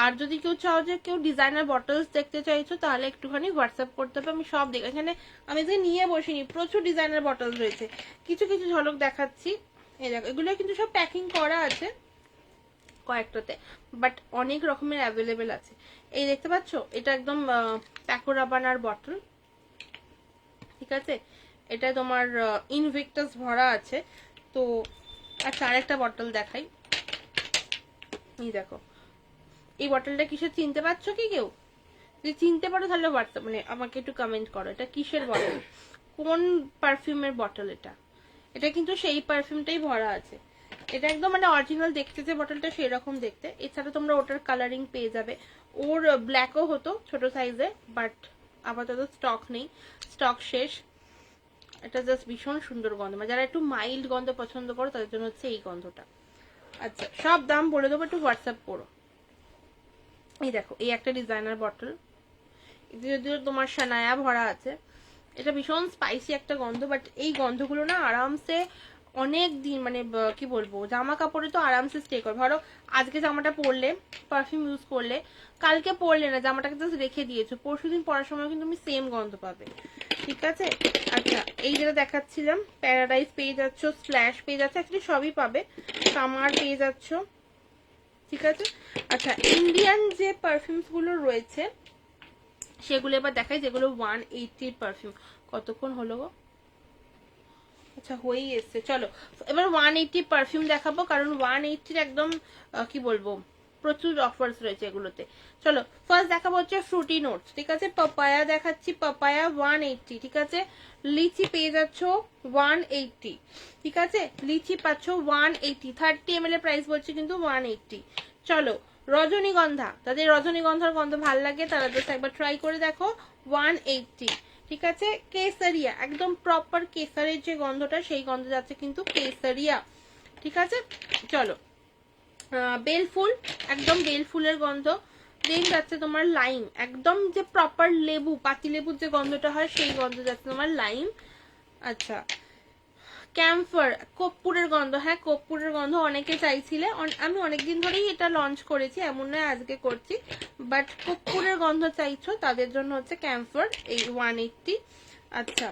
আর যদি কেউ চাও যে কেউ ডিজাইনার বটলস দেখতে চাইছো, তাহলে একটুখানি হোয়াটসঅ্যাপ করতে হবে, আমি সব দেখ, এখানে আমি যে নিয়ে বসিনি, প্রচুর ডিজাইনার বটলস রয়েছে। কিছু কিছু ঝলক দেখাচ্ছি, এই দেখো, এগুলো কিন্তু সব প্যাকিং করা আছে কয়েকটাতে, বাট অনেক রকমের অ্যাভেলেবেল আছে। এই দেখতে পাচ্ছ, এটা একদম প্যাকো রাবানার বটল, ঠিক আছে? এটা তোমার ইনভিক্টাস ভরা আছে। তো আচ্ছা, আরেকটা বটল দেখাই, এই দেখো, এই বটলটা কিসের চিনতে পারছো কি কেউ? যদি চিনতে পারো তাহলে হোয়াটসঅ্যাপ, মানে আমাকে একটু কমেন্ট করো, এটা কিসের বটল, কোন পারফিউমের বটল এটা? এটা কিন্তু সেই পারফিউমটাই ভরা আছে। এটা একদম মানে অরিজিনাল দেখতে যে বটলটা সেই রকম দেখতে। এছাড়া তোমরা ওটার কালারিং পেয়ে যাবে। ওর ব্ল্যাকও হতো ছোট সাইজে, বাট আপাতত স্টক নেই, স্টক শেষ। এটা জাস্ট ভীষণ সুন্দর গন্ধ, মানে যারা একটু মাইল্ড গন্ধ পছন্দ করো তাদের জন্য হচ্ছে এই গন্ধটা। আচ্ছা, সব দাম বলে দেবো, একটু হোয়াটসঅ্যাপ করো। এই দেখো, এই একটা ডিজাইনার বটল, যদিও তোমার সানায়া ভরা আছে। এটা ভীষণ স্পাইসি একটা গন্ধ, বাট এই গন্ধগুলো না আরামসে অনেক দিন, মানে কি বলবো, জামা কাপড়ে তো আরামসে স্টে করে। ধরো আজকে জামাটা পরলে, পারফিউম ইউজ করলে, কালকে পরলে না, জামাটাকে জাস্ট রেখে দিয়েছো, পরশুদিন পরার সময় কিন্তু তুমি সেম গন্ধ পাবে, ঠিক আছে? আচ্ছা, এই যেটা দেখাচ্ছিলাম, প্যারাডাইস পেয়ে যাচ্ছ, স্প্ল্যাশ পেয়ে যাচ্ছে, অ্যাকচুয়ালি সবই পাবে, সামার পেয়ে যাচ্ছ, ঠিক আছে? আচ্ছা, ইন্ডিয়ান যে পারফিউমস গুলো রয়েছে সেগুলো এবার দেখাই, যেগুলো 180 পারফিউম। কতক্ষণ হলো গো? আচ্ছা, হয়েই এসছে। চলো এবার 180 পারফিউম দেখাবো, কারণ 180 একদম কি বলবো, প্রচুর অফার্স রয়েছে এগুলোতে। চলো, ফার্স্ট দেখাবো হচ্ছে ফ্রুটি নোটস, ঠিক আছে? পাপায়া দেখাচ্ছি, পাপায়া 180, ঠিক আছে? লিচি পেয়ে যাচ্ছ 180, ঠিক আছে? লিচি পাচ্ছ 180, 30 ml এর প্রাইস বলছি কিন্তু 180। চলো, রজনীগন্ধা, তাদের রজনীগন্ধার গন্ধ ভাল লাগে তারা জাস্ট একবার ট্রাই করে দেখো, 180, ঠিক আছে? কেসারিয়া, একদম প্রপার কেসারের যে গন্ধটা সেই গন্ধ যাচ্ছে কিন্তু কেসারিয়া, ঠিক আছে? চলো, বেলফুল, একদম বেলফুলের গন্ধ, দেন যাচ্ছে তোমার লাইম, একদম যে প্রপার লেবু, পাতি লেবুর যে গন্ধটা হয় সেই গন্ধ যাচ্ছে তোমার লাইম। আচ্ছা, ক্যাম্ফার, কর্পূরের গন্ধ, হ্যাঁ কর্পূরের গন্ধ অনেকে চাইছিলে, আমি অনেকদিন ধরেই এটা লঞ্চ করেছি, এমন নয় আজকে করছি, বাট কর্পূরের গন্ধ চাইছো তাদের জন্য হচ্ছে ক্যাম্ফার এই 180। আচ্ছা,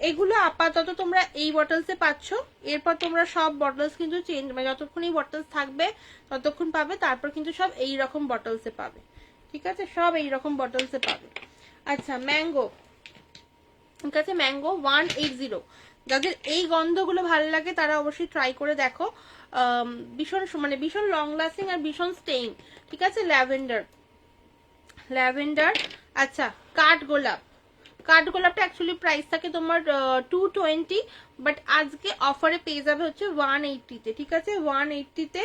এগুলো আপাতত তোমরা এই বটলসে পাচ্ছ, এরপর তোমরা সব বটলস কিন্তু চেঞ্জ, মানে যতক্ষণ এই বটলস থাকবে ততক্ষণ পাবে, তারপর কিন্তু সব এই রকম বটলসে পাবে, ঠিক আছে, সব এই রকম বটলসে পাবে। আচ্ছা, ম্যাঙ্গো, ঠিক আছে, ম্যাঙ্গো 180। যাদের এই গন্ধগুলো ভালো লাগে তারা অবশ্যই ট্রাই করে দেখো, ভীষণ মানে ভীষণ লং লাস্টিং আর ভীষণ স্টেইন, ঠিক আছে। Lavender, lavender. আচ্ছা, কাঠগোলাপ, কাঠগোলাপটা অ্যাকচুয়ালি প্রাইস থাকে তোমার 220, বাট আজকে অফারে পেয়ে যাবে হচ্ছে 180-তে, ঠিক আছে, 180-তে।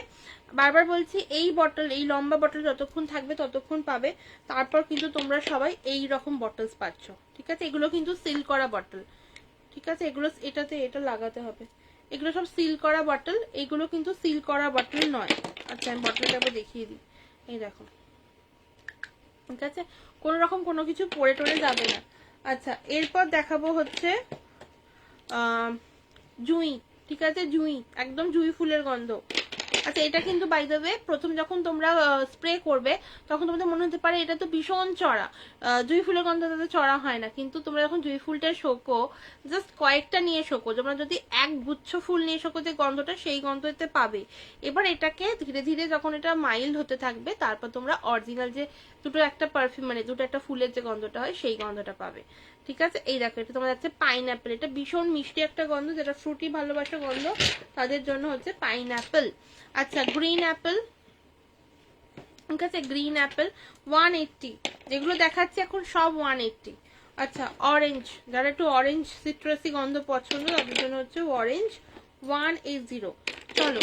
বারবার বলছি এই বটল, এই লম্বা বটল যতক্ষণ থাকবে ততক্ষণ পাবে, তারপর কিন্তু তোমরা সবাই এই রকম বটলস পাচ্ছ, ঠিক আছে। এগুলো কিন্তু সিল করা বটল, ঠিক আছে, এগুলো এটাতে এটা লাগাতে হবে, এগুলো সব সিল করা বটল, এগুলো কিন্তু সিল করা বটল নয়। আচ্ছা, আমি বটলটা আবার দেখিয়ে দিই, এই দেখো, ঠিক আছে, কোনো রকম কোনো কিছু পড়ে টরে যাবে না। আচ্ছা, এরপর দেখাবো হচ্ছে জুঁই, ঠিক আছে, জুঁই, একদম জুঁই ফুলের গন্ধ। আচ্ছা, এটা কিন্তু বাই দ্য ওয়ে প্রথম যখন তোমরা স্প্রে করবে তখন তোমাদের মনে হতে পারে এটা তো ভীষণ চড়া, জুঁই ফুলের গন্ধ তাতে চড়া হয় না, কিন্তু তোমরা যখন জুঁই ফুলটা শোকো, জাস্ট কয়েকটা নিয়ে শোকো, তোমরা যদি এক গুচ্ছ ফুল নিয়ে শোকো যে গন্ধটা, সেই গন্ধতে পাবে। এবার এটাকে ধীরে ধীরে যখন এটা মাইল্ড হতে থাকবে, তারপর তোমরা অরিজিনাল যে দুটো একটা পারফিউম, মানে দুটো একটা ফুলের যে গন্ধটা হয় সেই গন্ধটা পাবে, ঠিক আছে। এই দেখো, এটা তোমার যাচ্ছে পাইনঅ্যাপেল, এটা ভীষণ মিষ্টি একটা গন্ধ, যেটা ফ্রুটি ভালোবাসা গন্ধ তাদের জন্য হচ্ছে পাইনঅ্যাপেল। আচ্ছা, গ্রিন অ্যাপেল, ঠিক আছে, গ্রিন অ্যাপেল 180, যেগুলো দেখাচ্ছে এখন সব 180। আচ্ছা, অরেঞ্জ, যারা একটু অরেঞ্জ সিট্রাসি গন্ধ পছন্দ তাদের জন্য হচ্ছে অরেঞ্জ 180। চলো,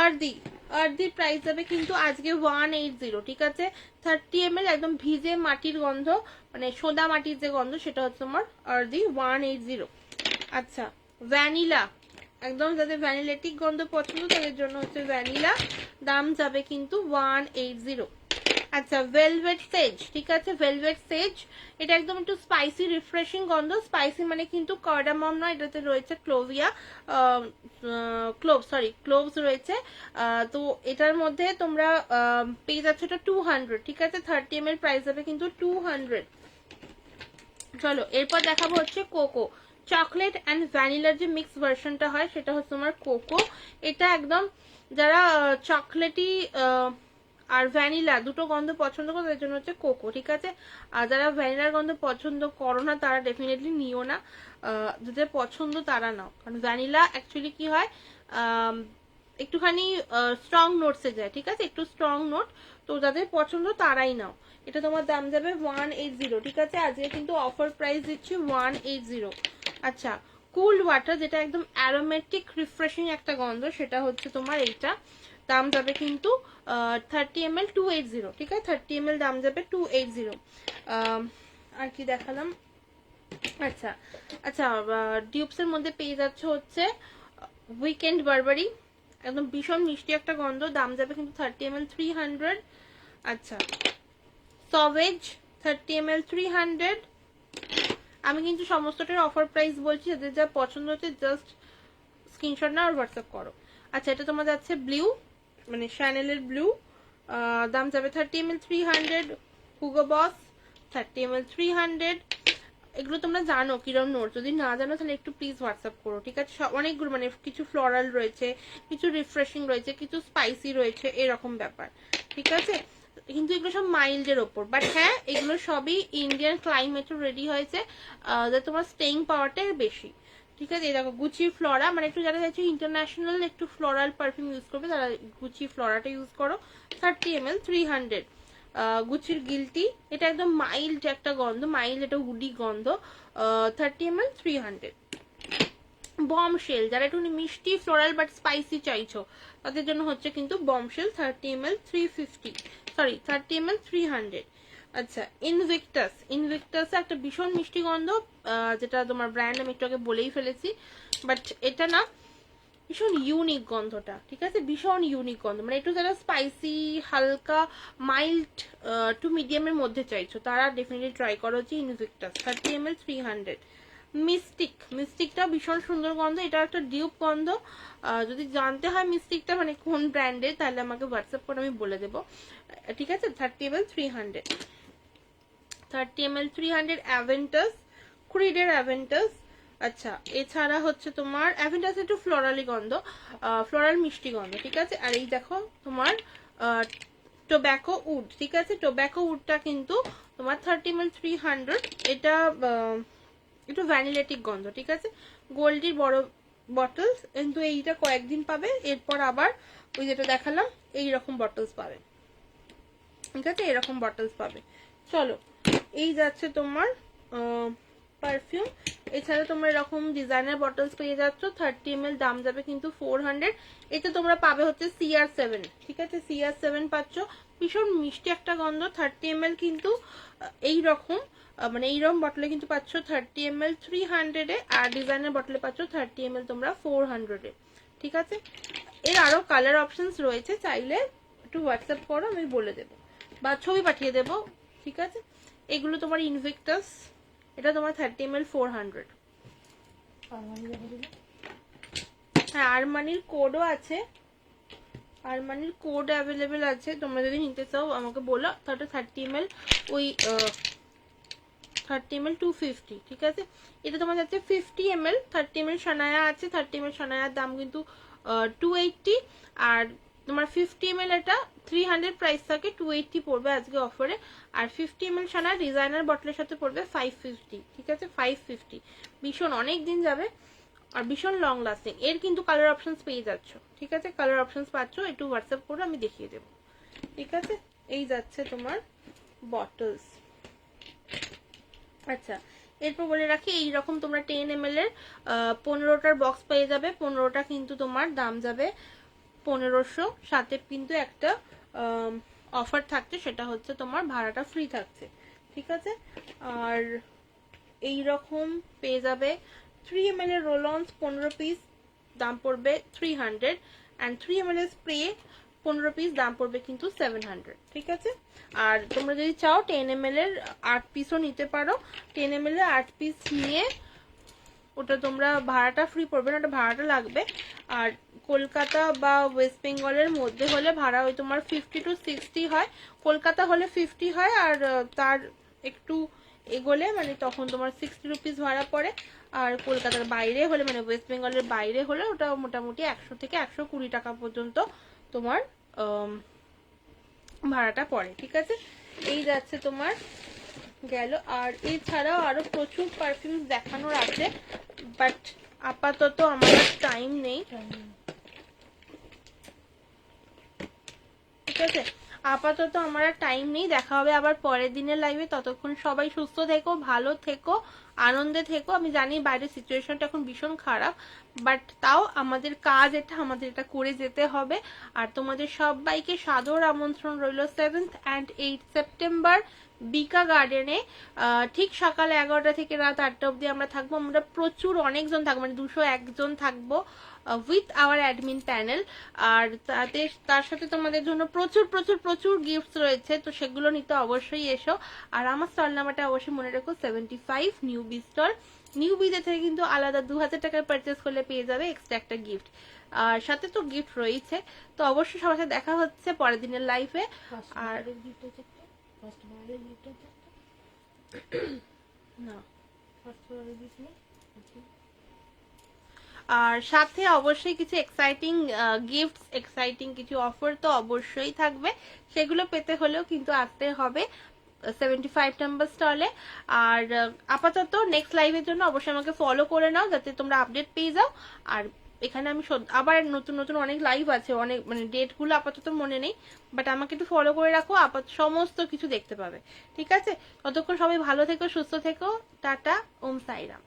আরদি, আরদির প্রাইস যাবে কিন্তু আজকে 180, ঠিক আছে। 30 ml একদম ভিজে মাটির গন্ধ, মানে সোদা মাটির যে গন্ধ সেটা হচ্ছে তোমার আরদি 180। আচ্ছা, ভ্যানিলা, একদম যাদের ভ্যানিলেটিক গন্ধ পছন্দ তাদের জন্য হচ্ছে ভ্যানিলা, দাম যাবে কিন্তু 180। আচ্ছা, ভেলভেট সেজ, ঠিক আছে, ভেলভেট সেজ, এটা একদম একটু স্পাইসি রিফ্রেশিং গন্ধ, স্পাইসি মানে কিন্তু কার্ডামম নয়, এটাতে রয়েছে ক্লোভিয়া, ক্লোভস রয়েছে, তো এটার মধ্যে তোমরা পেয়ে যাচ্ছ এটা 200, ঠিক আছে, 30 ml প্রাইস যাবে কিন্তু 200। চলো, এরপর দেখাবো হচ্ছে কোকো, চকলেট অ্যান্ড ভ্যানিলার যে মিক্স ভার্সনটা হয় সেটা হচ্ছে তোমার কোকো। এটা একদম যারা চকলেটি আর ভ্যানিলা দুটো গন্ধ পছন্দ করো তাদের জন্য হচ্ছে কোকো, ঠিক আছে। আর যারা ভ্যানিলার গন্ধ পছন্দ করো না তারা ডেফিনেটলি নিও না, যাদের পছন্দ তারা নাও, কারণ ভ্যানিলা অ্যাকচুয়ালি কি হয় একটুখানি স্ট্রং নোটসে যায়, ঠিক আছে, একটু স্ট্রং নোট, তো যাদের পছন্দ তারাই নাও। এটা তোমার দাম যাবে 180, ঠিক আছে, আজকে কিন্তু অফার প্রাইস দিচ্ছি 180। আচ্ছা, কুল ওয়াটার, যেটা একদম অ্যারোমেটিক রিফ্রেশিং একটা গন্ধ, সেটা হচ্ছে তোমার এইটা, দাম যাবে কিন্তু 30 ml 280, ঠিক আছে, 30 ml দাম যাবে 280। আর কি দেখালাম, আচ্ছা আচ্ছা, ডিউপসের মধ্যে পেয়ে যাচ্ছে হচ্ছে উইকেন্ড বারবারি, একদম ভীষণ মিষ্টি একটা গন্ধ, দাম যাবে কিন্তু 30 ml 300। আচ্ছা, সভেজ 30 ml 300। আমি কিন্তু সমস্তটার অফার প্রাইস বলছি, যাদের যা পছন্দ হচ্ছে জাস্ট স্ক্রিনশট নাও আর হোয়াটসঅ্যাপ করো। আচ্ছা, এটা তোমার যাচ্ছে ব্লু, মানে শ্যানেলের ব্লু, দাম যাবে 30 ml 300। হুগো বস 30 ml 300। এগুলো তোমরা জানো কিরম নোট, যদি না জানো তাহলে একটু প্লিজ হোয়াটসঅ্যাপ করো, ঠিক আছে। অনেকগুলো, মানে কিছু ফ্লোরাল রয়েছে, কিছু রিফ্রেশিং রয়েছে, কিছু স্পাইসি রয়েছে, এরকম ব্যাপার, ঠিক আছে, কিন্তু এগুলো সব মাইল্ডের ওপর, বাট হ্যাঁ এগুলো সবই ইন্ডিয়ান ক্লাইমেটে রেডি হয়েছে, যাতে তোমার স্টেইং পাওয়ারটা বেশি, ঠিক আছে। এই দেখো, গুচি ফ্লোরা, মানে একটু যারা চাইছো ইন্টারন্যাশনাল একটু ফ্লোরাল পারফিউম ইউজ করবে তারা গুচি ফ্লোরাটা ইউজ করো, 30 ml 300। গুচির গিলটি, এটা একদম মাইল্ড একটা গন্ধ, মাইল্ড একটা উডি গন্ধ, 30 ml 300। বমশেল, যারা একটু মিষ্টি ফ্লোরাল বাট স্পাইসি চাইছো তাদের জন্য হচ্ছে কিন্তু বমশেল 30 ml 350, সরি 30 ml 300। আচ্ছা, ইনভিক্টাস, ইনভিক্টাস একটা ভীষণ মিষ্টি গন্ধ, যেটা তোমার ব্র্যান্ড আমি একটু আগে বলেই ফেলেছি, বাট এটা না ভীষণ ইউনিক গন্ধটা, ঠিক আছে, ভীষণ ইউনিক গন্ধ, মানে একটু যারা স্পাইসি হালকা মাইল্ড টু মিডিয়ামের মধ্যে চাইছো তারা ডেফিনেটলি ট্রাই করো হচ্ছে ইনভিক্টাস 30 ml 300। মিস্টিকটা ভীষণ সুন্দর গন্ধ, এটা একটা ডিউপ গন্ধ। যদি জানতে হয় মিস্টিকটা মানে কোন ব্র্যান্ডের তাহলে আমাকে হোয়াটসঅ্যাপ করে আমি বলে দেবো, ঠিক আছে। 30 ml 300, 30 ml 300 অ্যাভেন্টাস, ক্রিডের অ্যাভেন্টাস। আচ্ছা, এছাড়া হচ্ছে তোমার অ্যাভেন্টাস একটু ফ্লোরালি গন্ধ, ফ্লোরাল মিষ্টি গন্ধ, ঠিক আছে। আর এই দেখো তোমার টোব্যাকো উড, ঠিক আছে, টোব্যাকো উডটা কিন্তু তোমার 30 ml 300, এটা একটু ভ্যানিলেটিক গন্ধ, ঠিক আছে। গোল্ডির বড় বটলস, কিন্তু এইটা কয়েকদিন পাবে, এরপর আবার ওই যেটা দেখালাম এইরকম বটলস পাবে, ঠিক আছে, এরকম বটলস পাবে। চলো, এই যাচ্ছে তোমার পারফিউম। এছাড়া তোমরা এরকম ডিজাইনার বটলস পেয়ে যাচ্ছ, 30 ml, দাম যাবে কিন্তু 400। এটা তোমরা পাবে হচ্ছে CR7, ঠিক আছে, CR7 পাচ্ছ, ভীষণ মিষ্টি একটা গন্ধ। 30 ml কিন্তু এইরকম মানে এইরকম বটলে কিন্তু পাচ্ছ 30 ml 300-এ, আর ডিজাইনার বটলে পাচ্ছ 30 ml তোমরা 400-এ, ঠিক আছে। এর আরো কালার অপশনস রয়েছে, চাইলে একটু হোয়াটসঅ্যাপ করো, আমি বলে দেবো বা ছবি পাঠিয়ে দেবো, ঠিক আছে। এগুলো তোমার ইনভিক্টাস, এটা তোমার 30 ml 400। হ্যাঁ, আরমানির কোডও আছে, আরমানির কোড অ্যাভেলেবেল আছে, তোমরা যদি নিতে চাও আমাকে বলো। তাহলে 30 ml ওই 30 ml 250, ঠিক আছে। এটা তোমার যাচ্ছে 50 ml, 30 ml সানায়া আছে, 30 ml সানায়ার দাম কিন্তু 280, আর তোমার 50 ml এটা 300 প্রাইস থাকে, 280 পড়বে আজকে অফারে। আর 50 ml সানা ডিজাইনার বটলের সাথে পড়বে 550, ঠিক আছে, 550। ভীষণ অনেক দিন যাবে আর ভীষণ লং লাস্টিং। এর কিন্তু কালার অপশনস পেয়ে যাচ্ছ, ঠিক আছে, কালার অপশনস পাচ্ছ, একটু হোয়াটসঅ্যাপ করে আমি দেখিয়ে দেবো, ঠিক আছে। এই যাচ্ছে তোমার বটলস। আচ্ছা, এরপর বলে রাখি এইরকম তোমরা 10 ml এর 15টার বক্স পেয়ে যাবে, 15টা কিন্তু তোমার দাম যাবে 1500, সাথে কিন্তু একটা অফার থাকছে, সেটা হচ্ছে তোমার ভাড়াটা ফ্রি থাকছে, ঠিক আছে। আর এই রকম পেয়ে যাবে 3 ml এর রোলন্স 15 পিস, দাম পড়বে 300, অ্যান্ড 3 ml এর স্প্রে 15 পিস, দাম পড়বে কিন্তু 700, ঠিক আছে। আর তোমরা যদি চাও 10 ml এর 8 পিসও নিতে পারো, 10 ml এর 8 পিস নিয়ে ওটা তোমরা ভাড়াটা ফ্রি পড়বে না, ওটা ভাড়াটা লাগবে। আর কলকাতা বা ওয়েস্ট বেঙ্গলের মধ্যে হলে ভাড়া ওই তোমার 50 to 60 হয়, কলকাতা হলে 50 হয়, আর তার একটু এগোলে মানে তখন তোমার 60 রুপিস ভাড়া পড়ে। আর কলকাতার বাইরে হলে মানে ওয়েস্ট বেঙ্গলের বাইরে হলে ওটা মোটামুটি 100 থেকে 120 টাকা পর্যন্ত তোমার ভাড়াটা পড়ে, ঠিক আছে। এই যাচ্ছে তোমার গেল। আর এছাড়াও আরো প্রচুর পারফিউম দেখানোর আছে, বাট আপাতত আমার টাইম নেই, ঠিক আছে, আপাতত আমার আর টাইম নেই। দেখা হবে আবার পরের দিনের লাইভে, ততক্ষণ সবাই সুস্থ থেকো, ভালো থেকো, আনন্দে থেকো। আমি জানি বাইরের সিচুয়েশনটা এখন ভীষণ খারাপ, বাট তাও আমাদের কাজ এটা, আমাদের এটা করে যেতে হবে। আর তোমাদের সবাইকে সাদর আমন্ত্রণ রইল 7th and 8th সেপ্টেম্বর বিকা গার্ডেনে, ঠিক সকাল 11টা থেকে রাত 8টা অবধি আমরা থাকবো। আমরা প্রচুর অনেকজন থাকবো, মানে 201 জন থাকবো উইথ আওয়ার অ্যাডমিন প্যানেল। আর তার সাথে তোমাদের জন্য প্রচুর প্রচুর প্রচুর গিফটস রয়েছে, তো সেগুলো নিতে অবশ্যই এসো। আর আমার স্টল নাম্বারটা অবশ্যই মনে রেখো 75 নিউ বি স্টল। নিউ বিতে থেকে কিন্তু আলাদা 2000 টাকার পারচেস করলে পেয়ে যাবে এক্সট্রা একটা গিফট, আর সাথে তো গিফট রয়েছে। তো অবশ্যই সবার সাথে দেখা হচ্ছে পরের দিনের লাইফে। আর না, আর সাথে অবশ্যই কিছু এক্সাইটিং গিফটস, এক্সাইটিং কিছু অফার তো অবশ্যই থাকবে, সেগুলো পেতে হলেও কিন্তু আসতে হবে 75 নাম্বার স্টলে। আর আপাতত নেক্সট লাইভের জন্য অবশ্যই আমাকে ফলো করে নাও, যাতে তোমরা আপডেট পেয়ে যাও। আর এখানে আমি আবার নতুন নতুন অনেক লাইভ আছে, অনেক মানে ডেটগুলো আপাতত মনে নেই, বাট আমাকে একটু ফলো করে রাখো, সমস্ত কিছু দেখতে পাবে, ঠিক আছে। ততক্ষণ সবাই ভালো থেকো, সুস্থ থেকো, টাটা, ওম সাইরাম।